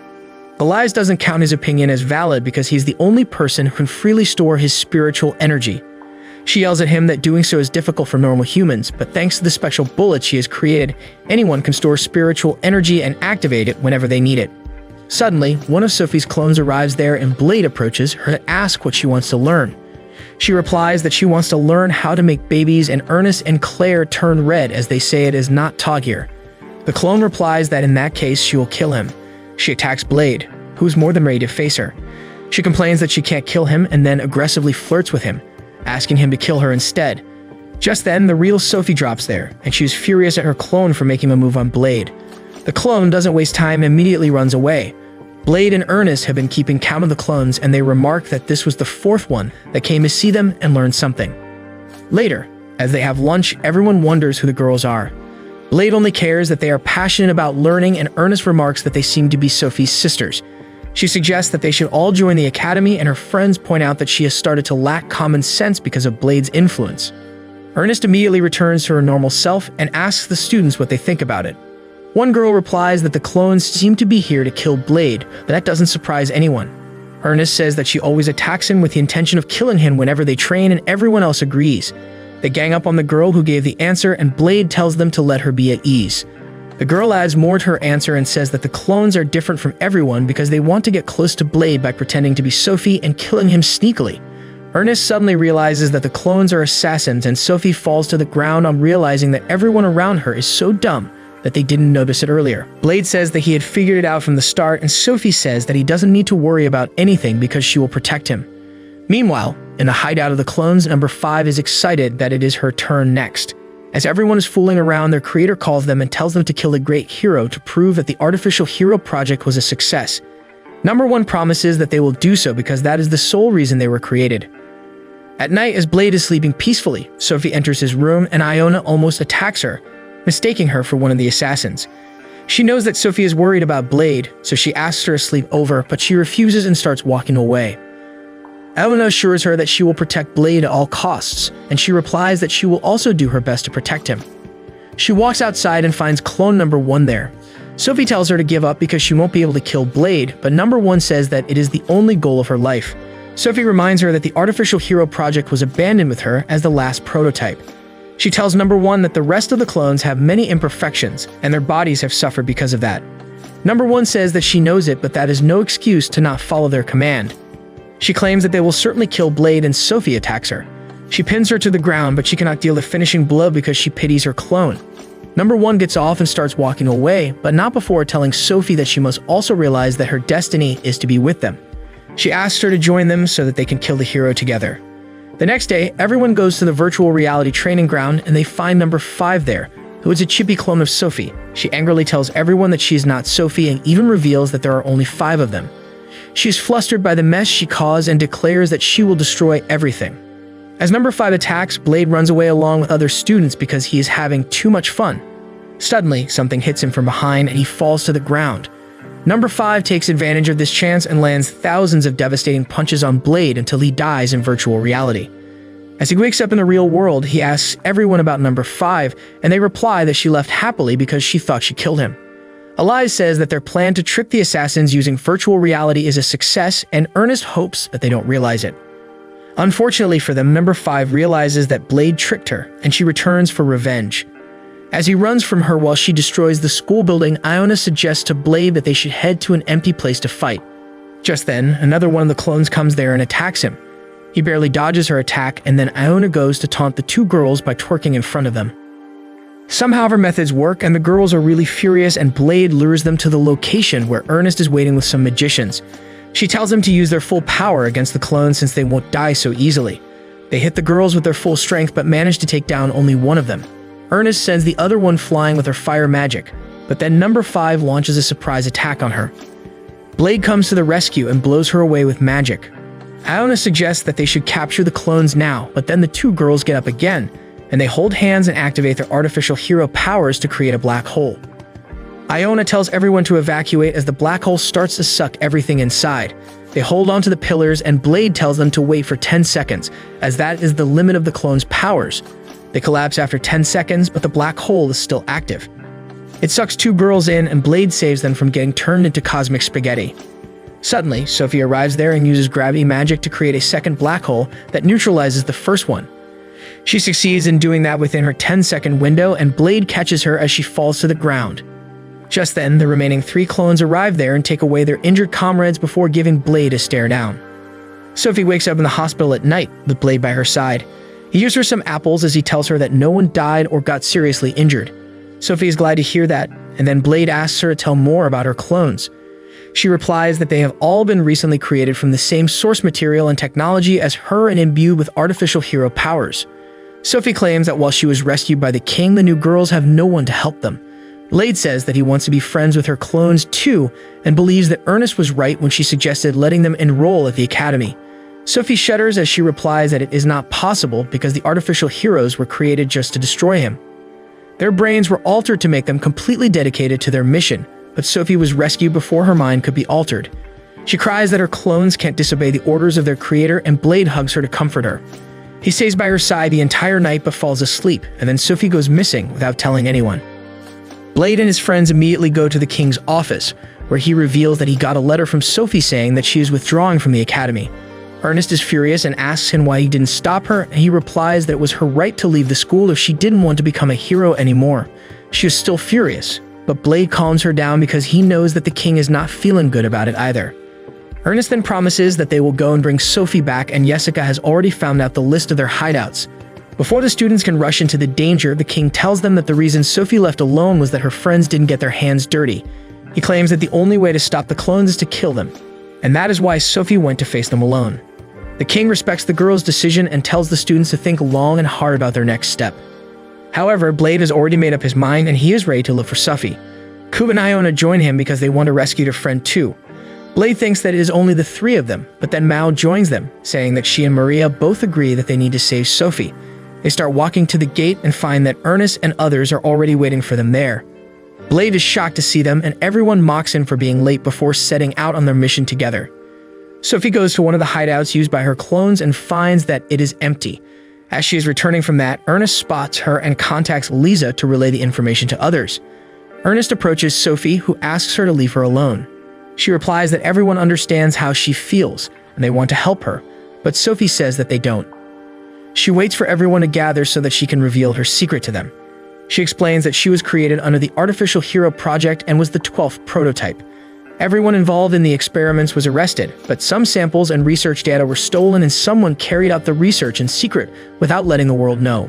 Eliza doesn't count his opinion as valid because he's the only person who can freely store his spiritual energy. She yells at him that doing so is difficult for normal humans, but thanks to the special bullets she has created, anyone can store spiritual energy and activate it whenever they need it. Suddenly, one of Sophie's clones arrives there and Blade approaches her to ask what she wants to learn. She replies that she wants to learn how to make babies, and Ernest and Claire turn red as they say it is not taught here. The clone replies that in that case she will kill him. She attacks Blade, who is more than ready to face her. She complains that she can't kill him and then aggressively flirts with him, asking him to kill her instead. Just then, the real Sophie drops there, and she is furious at her clone for making a move on Blade. The clone doesn't waste time and immediately runs away. Blade and Ernest have been keeping count of the clones, and they remark that this was the 4th one that came to see them and learn something. Later, as they have lunch, everyone wonders who the girls are. Blade only cares that they are passionate about learning, and Ernest remarks that they seem to be Sophie's sisters. She suggests that they should all join the academy, and her friends point out that she has started to lack common sense because of Blade's influence. Ernest immediately returns to her normal self and asks the students what they think about it. One girl replies that the clones seem to be here to kill Blade, but that doesn't surprise anyone. Ernest says that she always attacks him with the intention of killing him whenever they train, and everyone else agrees. They gang up on the girl who gave the answer, and Blade tells them to let her be at ease. The girl adds more to her answer and says that the clones are different from everyone because they want to get close to Blade by pretending to be Sophie and killing him sneakily. Ernest suddenly realizes that the clones are assassins, and Sophie falls to the ground on realizing that everyone around her is so dumb that they didn't notice it earlier. Blade says that he had figured it out from the start, and Sophie says that he doesn't need to worry about anything because she will protect him. Meanwhile, in the hideout of the clones, number 5 is excited that it is her turn next. As everyone is fooling around, their creator calls them and tells them to kill a great hero to prove that the artificial hero project was a success. Number 1 promises that they will do so because that is the sole reason they were created. At night, as Blade is sleeping peacefully, Sophie enters his room and Iona almost attacks her, mistaking her for one of the assassins. She knows that Sophie is worried about Blade, so she asks her to sleep over, but she refuses and starts walking away. Iona assures her that she will protect Blade at all costs, and she replies that she will also do her best to protect him. She walks outside and finds clone number 1 there. Sophie tells her to give up because she won't be able to kill Blade, but number 1 says that it is the only goal of her life. Sophie reminds her that the artificial hero project was abandoned with her as the last prototype. She tells Number 1 that the rest of the clones have many imperfections, and their bodies have suffered because of that. Number 1 says that she knows it, but that is no excuse to not follow their command. She claims that they will certainly kill Blade, and Sophie attacks her. She pins her to the ground, but she cannot deal the finishing blow because she pities her clone. Number 1 gets off and starts walking away, but not before telling Sophie that she must also realize that her destiny is to be with them. She asks her to join them so that they can kill the hero together. The next day, everyone goes to the virtual reality training ground and they find Number 5 there, who is a chippy clone of Sophie. She angrily tells everyone that she is not Sophie and even reveals that there are only 5 of them. She is flustered by the mess she caused and declares that she will destroy everything. As Number 5 attacks, Blade runs away along with other students because he is having too much fun. Suddenly, something hits him from behind and he falls to the ground. Number 5 takes advantage of this chance and lands thousands of devastating punches on Blade until he dies in virtual reality. As he wakes up in the real world, he asks everyone about Number 5, and they reply that she left happily because she thought she killed him. Elias says that their plan to trick the assassins using virtual reality is a success, and Ernest hopes that they don't realize it. Unfortunately for them, Number 5 realizes that Blade tricked her, and she returns for revenge. As he runs from her while she destroys the school building, Iona suggests to Blade that they should head to an empty place to fight. Just then, another one of the clones comes there and attacks him. He barely dodges her attack, and then Iona goes to taunt the 2 girls by twerking in front of them. Somehow her methods work, and the girls are really furious, and Blade lures them to the location where Ernest is waiting with some magicians. She tells them to use their full power against the clones since they won't die so easily. They hit the girls with their full strength but manage to take down only one of them. Ernest sends the other one flying with her fire magic, but then Number 5 launches a surprise attack on her. Blade comes to the rescue and blows her away with magic. Iona suggests that they should capture the clones now, but then the 2 girls get up again, and they hold hands and activate their artificial hero powers to create a black hole. Iona tells everyone to evacuate as the black hole starts to suck everything inside. They hold onto the pillars, and Blade tells them to wait for 10 seconds, as that is the limit of the clones' powers. They collapse after 10 seconds, but the black hole is still active. It sucks 2 girls in, and Blade saves them from getting turned into cosmic spaghetti. Suddenly, Sophie arrives there and uses gravity magic to create a second black hole that neutralizes the first one. She succeeds in doing that within her 10-second window, and Blade catches her as she falls to the ground. Just then, the remaining 3 clones arrive there and take away their injured comrades before giving Blade a stare down. Sophie wakes up in the hospital at night, with Blade by her side. He gives her some apples as he tells her that no one died or got seriously injured. Sophie is glad to hear that, and then Blade asks her to tell more about her clones. She replies that they have all been recently created from the same source material and technology as her and imbued with artificial hero powers. Sophie claims that while she was rescued by the king, the new girls have no one to help them. Blade says that he wants to be friends with her clones too, and believes that Ernest was right when she suggested letting them enroll at the academy. Sophie shudders as she replies that it is not possible because the artificial heroes were created just to destroy him. Their brains were altered to make them completely dedicated to their mission, but Sophie was rescued before her mind could be altered. She cries that her clones can't disobey the orders of their creator, and Blade hugs her to comfort her. He stays by her side the entire night but falls asleep, and then Sophie goes missing without telling anyone. Blade and his friends immediately go to the king's office, where he reveals that he got a letter from Sophie saying that she is withdrawing from the academy. Ernest is furious and asks him why he didn't stop her, and he replies that it was her right to leave the school if she didn't want to become a hero anymore. She is still furious, but Blade calms her down because he knows that the king is not feeling good about it either. Ernest then promises that they will go and bring Sophie back, and Jessica has already found out the list of their hideouts. Before the students can rush into the danger, the king tells them that the reason Sophie left alone was that her friends didn't get their hands dirty. He claims that the only way to stop the clones is to kill them, and that is why Sophie went to face them alone. The king respects the girl's decision and tells the students to think long and hard about their next step. However, Blade has already made up his mind and he is ready to look for Sophie. Kub and Iona join him because they want to rescue their friend too. Blade thinks that it is only the 3 of them, but then Mao joins them, saying that she and Maria both agree that they need to save Sophie. They start walking to the gate and find that Ernest and others are already waiting for them there. Blade is shocked to see them, and everyone mocks him for being late before setting out on their mission together. Sophie goes to one of the hideouts used by her clones and finds that it is empty. As she is returning from that, Ernest spots her and contacts Lisa to relay the information to others. Ernest approaches Sophie, who asks her to leave her alone. She replies that everyone understands how she feels, and they want to help her, but Sophie says that they don't. She waits for everyone to gather so that she can reveal her secret to them. She explains that she was created under the Artificial Hero Project and was the 12th prototype. Everyone involved in the experiments was arrested, but some samples and research data were stolen and someone carried out the research in secret without letting the world know.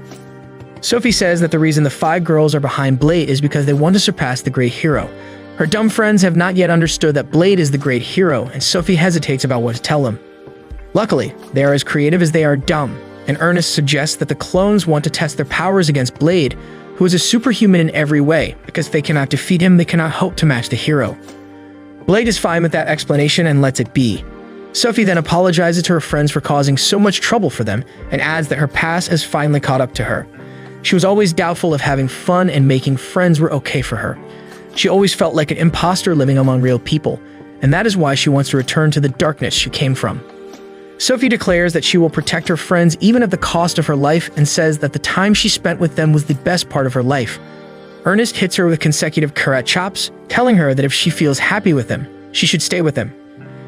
Sophie says that the reason the 5 girls are behind Blade is because they want to surpass the great hero. Her dumb friends have not yet understood that Blade is the great hero, and Sophie hesitates about what to tell them. Luckily, they are as creative as they are dumb, and Ernest suggests that the clones want to test their powers against Blade, who is a superhuman in every way, because if they cannot defeat him, they cannot hope to match the hero. Blade is fine with that explanation and lets it be. Sophie then apologizes to her friends for causing so much trouble for them and adds that her past has finally caught up to her. She was always doubtful if having fun and making friends were okay for her. She always felt like an imposter living among real people, and that is why she wants to return to the darkness she came from. Sophie declares that she will protect her friends even at the cost of her life and says that the time she spent with them was the best part of her life. Ernest hits her with consecutive karate chops, telling her that if she feels happy with him, she should stay with him.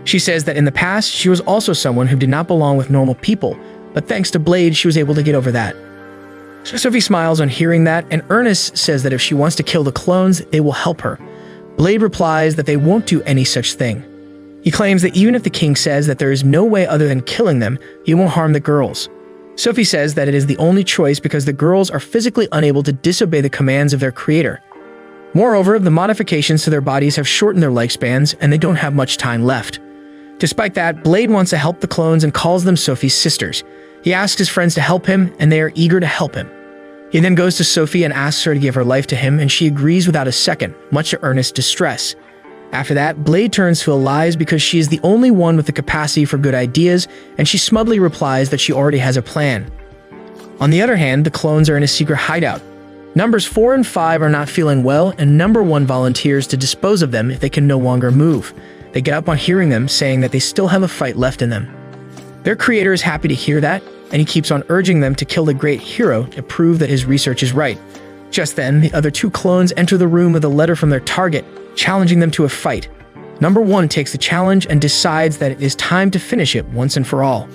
She says that in the past, she was also someone who did not belong with normal people, but thanks to Blade, she was able to get over that. So Sophie smiles on hearing that, and Ernest says that if she wants to kill the clones, they will help her. Blade replies that they won't do any such thing. He claims that even if the king says that there is no way other than killing them, he won't harm the girls. Sophie says that it is the only choice because the girls are physically unable to disobey the commands of their creator. Moreover, the modifications to their bodies have shortened their lifespans, and they don't have much time left. Despite that, Blade wants to help the clones and calls them Sophie's sisters. He asks his friends to help him, and they are eager to help him. He then goes to Sophie and asks her to give her life to him, and she agrees without a second, much to Ernest's distress. After that, Blade turns to Elize because she is the only one with the capacity for good ideas, and she smugly replies that she already has a plan. On the other hand, the clones are in a secret hideout. Numbers 4 and 5 are not feeling well, and number 1 volunteers to dispose of them if they can no longer move. They get up on hearing them, saying that they still have a fight left in them. Their creator is happy to hear that, and he keeps on urging them to kill the great hero to prove that his research is right. Just then, the other 2 clones enter the room with a letter from their target, challenging them to a fight. Number 1 takes the challenge and decides that it is time to finish it once and for all.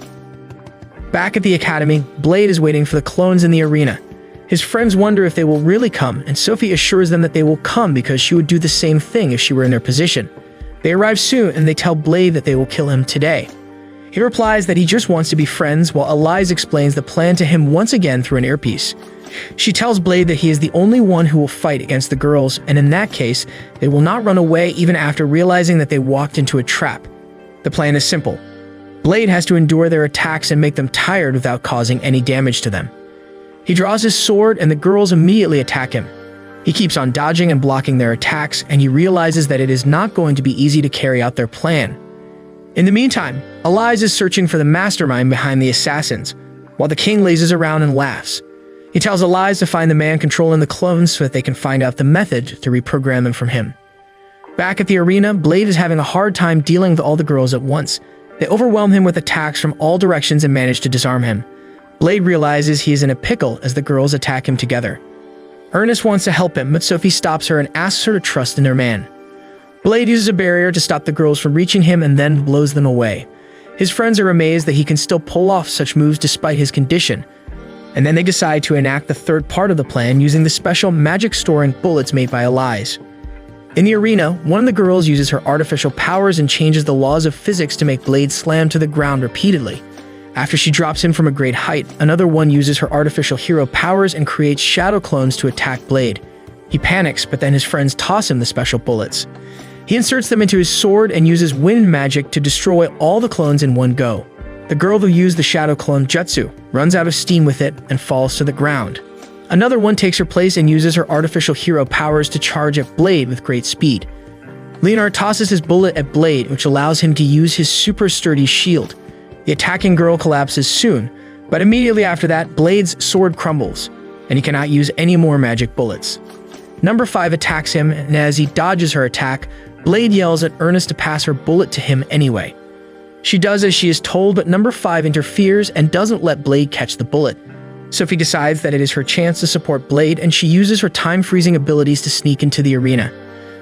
Back at the academy, Blade is waiting for the clones in the arena. His friends wonder if they will really come, and Sophie assures them that they will come because she would do the same thing if she were in their position. They arrive soon, and they tell Blade that they will kill him today. He replies that he just wants to be friends, while Elize explains the plan to him once again through an earpiece. She tells Blade that he is the only one who will fight against the girls, and in that case, they will not run away even after realizing that they walked into a trap. The plan is simple. Blade has to endure their attacks and make them tired without causing any damage to them. He draws his sword, and the girls immediately attack him. He keeps on dodging and blocking their attacks, and he realizes that it is not going to be easy to carry out their plan. In the meantime, Elize is searching for the mastermind behind the assassins, while the king lazes around and laughs. He tells Elize to find the man controlling the clones so that they can find out the method to reprogram them from him. Back at the arena, Blade is having a hard time dealing with all the girls at once. They overwhelm him with attacks from all directions and manage to disarm him. Blade realizes he is in a pickle as the girls attack him together. Ernest wants to help him, but Sophie stops her and asks her to trust in their man. Blade uses a barrier to stop the girls from reaching him and then blows them away. His friends are amazed that he can still pull off such moves despite his condition, and then they decide to enact the third part of the plan using the special magic storing bullets made by Elize. In the arena, one of the girls uses her artificial powers and changes the laws of physics to make Blade slam to the ground repeatedly. After she drops him from a great height, another one uses her artificial hero powers and creates shadow clones to attack Blade. He panics, but then his friends toss him the special bullets. He inserts them into his sword and uses wind magic to destroy all the clones in one go. The girl who used the shadow clone jutsu runs out of steam with it and falls to the ground. Another one takes her place and uses her artificial hero powers to charge at Blade with great speed. Leonard tosses his bullet at Blade, which allows him to use his super sturdy shield. The attacking girl collapses soon, but immediately after that, Blade's sword crumbles, and he cannot use any more magic bullets. Number 5 attacks him, and as he dodges her attack, Blade yells at Ernest to pass her bullet to him anyway. She does as she is told, but number 5 interferes and doesn't let Blade catch the bullet. Sophie decides that it is her chance to support Blade, and she uses her time-freezing abilities to sneak into the arena.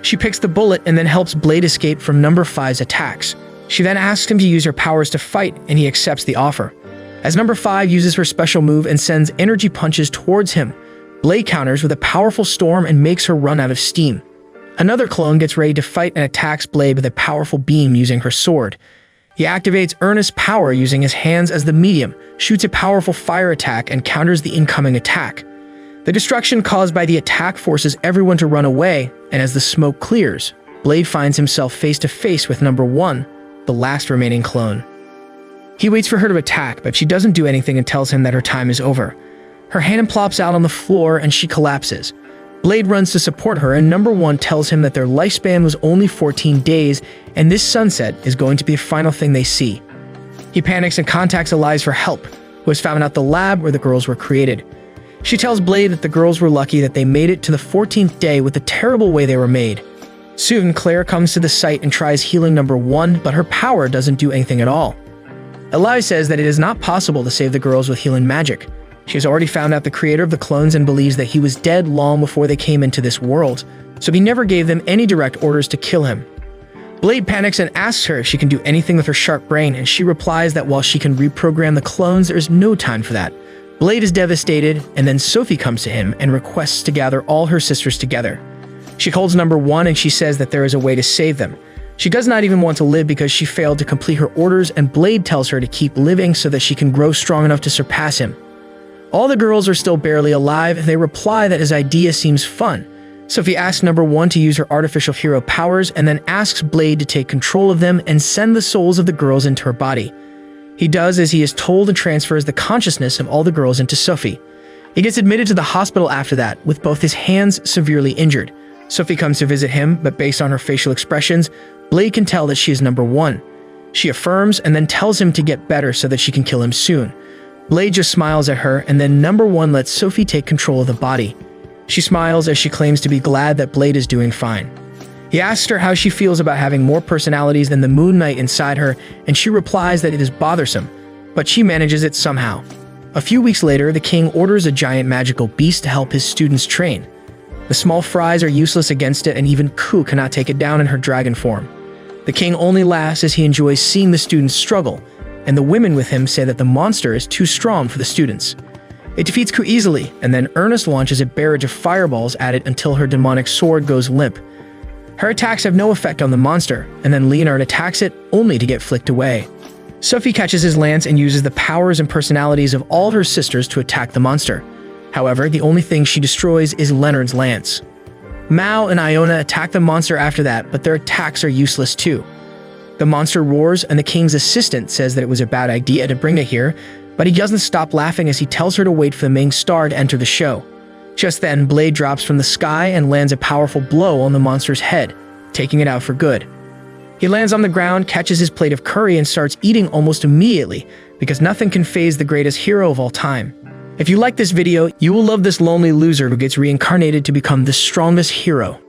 She picks the bullet and then helps Blade escape from number 5's attacks. She then asks him to use her powers to fight, and he accepts the offer. As number 5 uses her special move and sends energy punches towards him, Blade counters with a powerful storm and makes her run out of steam. Another clone gets ready to fight and attacks Blade with a powerful beam using her sword. He activates Ernest's power using his hands as the medium, shoots a powerful fire attack, and counters the incoming attack. The destruction caused by the attack forces everyone to run away, and as the smoke clears, Blade finds himself face to face with number 1, the last remaining clone. He waits for her to attack, but she doesn't do anything and tells him that her time is over. Her hand plops out on the floor and she collapses. Blade runs to support her, and number 1 tells him that their lifespan was only 14 days, and this sunset is going to be the final thing they see. He panics and contacts Elise for help, who has found out the lab where the girls were created. She tells Blade that the girls were lucky that they made it to the 14th day with the terrible way they were made. Soon, Claire comes to the site and tries healing number 1, but her power doesn't do anything at all. Elise says that it is not possible to save the girls with healing magic. She has already found out the creator of the clones and believes that he was dead long before they came into this world, so he never gave them any direct orders to kill him. Blade panics and asks her if she can do anything with her sharp brain, and she replies that while she can reprogram the clones, there is no time for that. Blade is devastated, and then Sophie comes to him and requests to gather all her sisters together. She calls number 1 and she says that there is a way to save them. She does not even want to live because she failed to complete her orders, and Blade tells her to keep living so that she can grow strong enough to surpass him. All the girls are still barely alive, and they reply that his idea seems fun. Sophie asks number 1 to use her artificial hero powers and then asks Blade to take control of them and send the souls of the girls into her body. He does as he is told and transfers the consciousness of all the girls into Sophie. He gets admitted to the hospital after that, with both his hands severely injured. Sophie comes to visit him, but based on her facial expressions, Blade can tell that she is number 1. She affirms and then tells him to get better so that she can kill him soon. Blade just smiles at her, and then number 1 lets Sophie take control of the body. She smiles as she claims to be glad that Blade is doing fine. He asks her how she feels about having more personalities than the Moon Knight inside her, and she replies that it is bothersome, but she manages it somehow. A few weeks later, the king orders a giant magical beast to help his students train. The small fries are useless against it, and even Ku cannot take it down in her dragon form. The king only laughs as he enjoys seeing the students struggle, and the women with him say that the monster is too strong for the students. It defeats Ku easily, and then Ernest launches a barrage of fireballs at it until her demonic sword goes limp. Her attacks have no effect on the monster, and then Leonard attacks it only to get flicked away. Sophie catches his lance and uses the powers and personalities of all her sisters to attack the monster. However, the only thing she destroys is Leonard's lance. Mao and Iona attack the monster after that, but their attacks are useless too. The monster roars, and the king's assistant says that it was a bad idea to bring it here, but he doesn't stop laughing as he tells her to wait for the main star to enter the show. Just then, Blade drops from the sky and lands a powerful blow on the monster's head, taking it out for good. He lands on the ground, catches his plate of curry, and starts eating almost immediately, because nothing can faze the greatest hero of all time. If you like this video, you will love this lonely loser who gets reincarnated to become the strongest hero.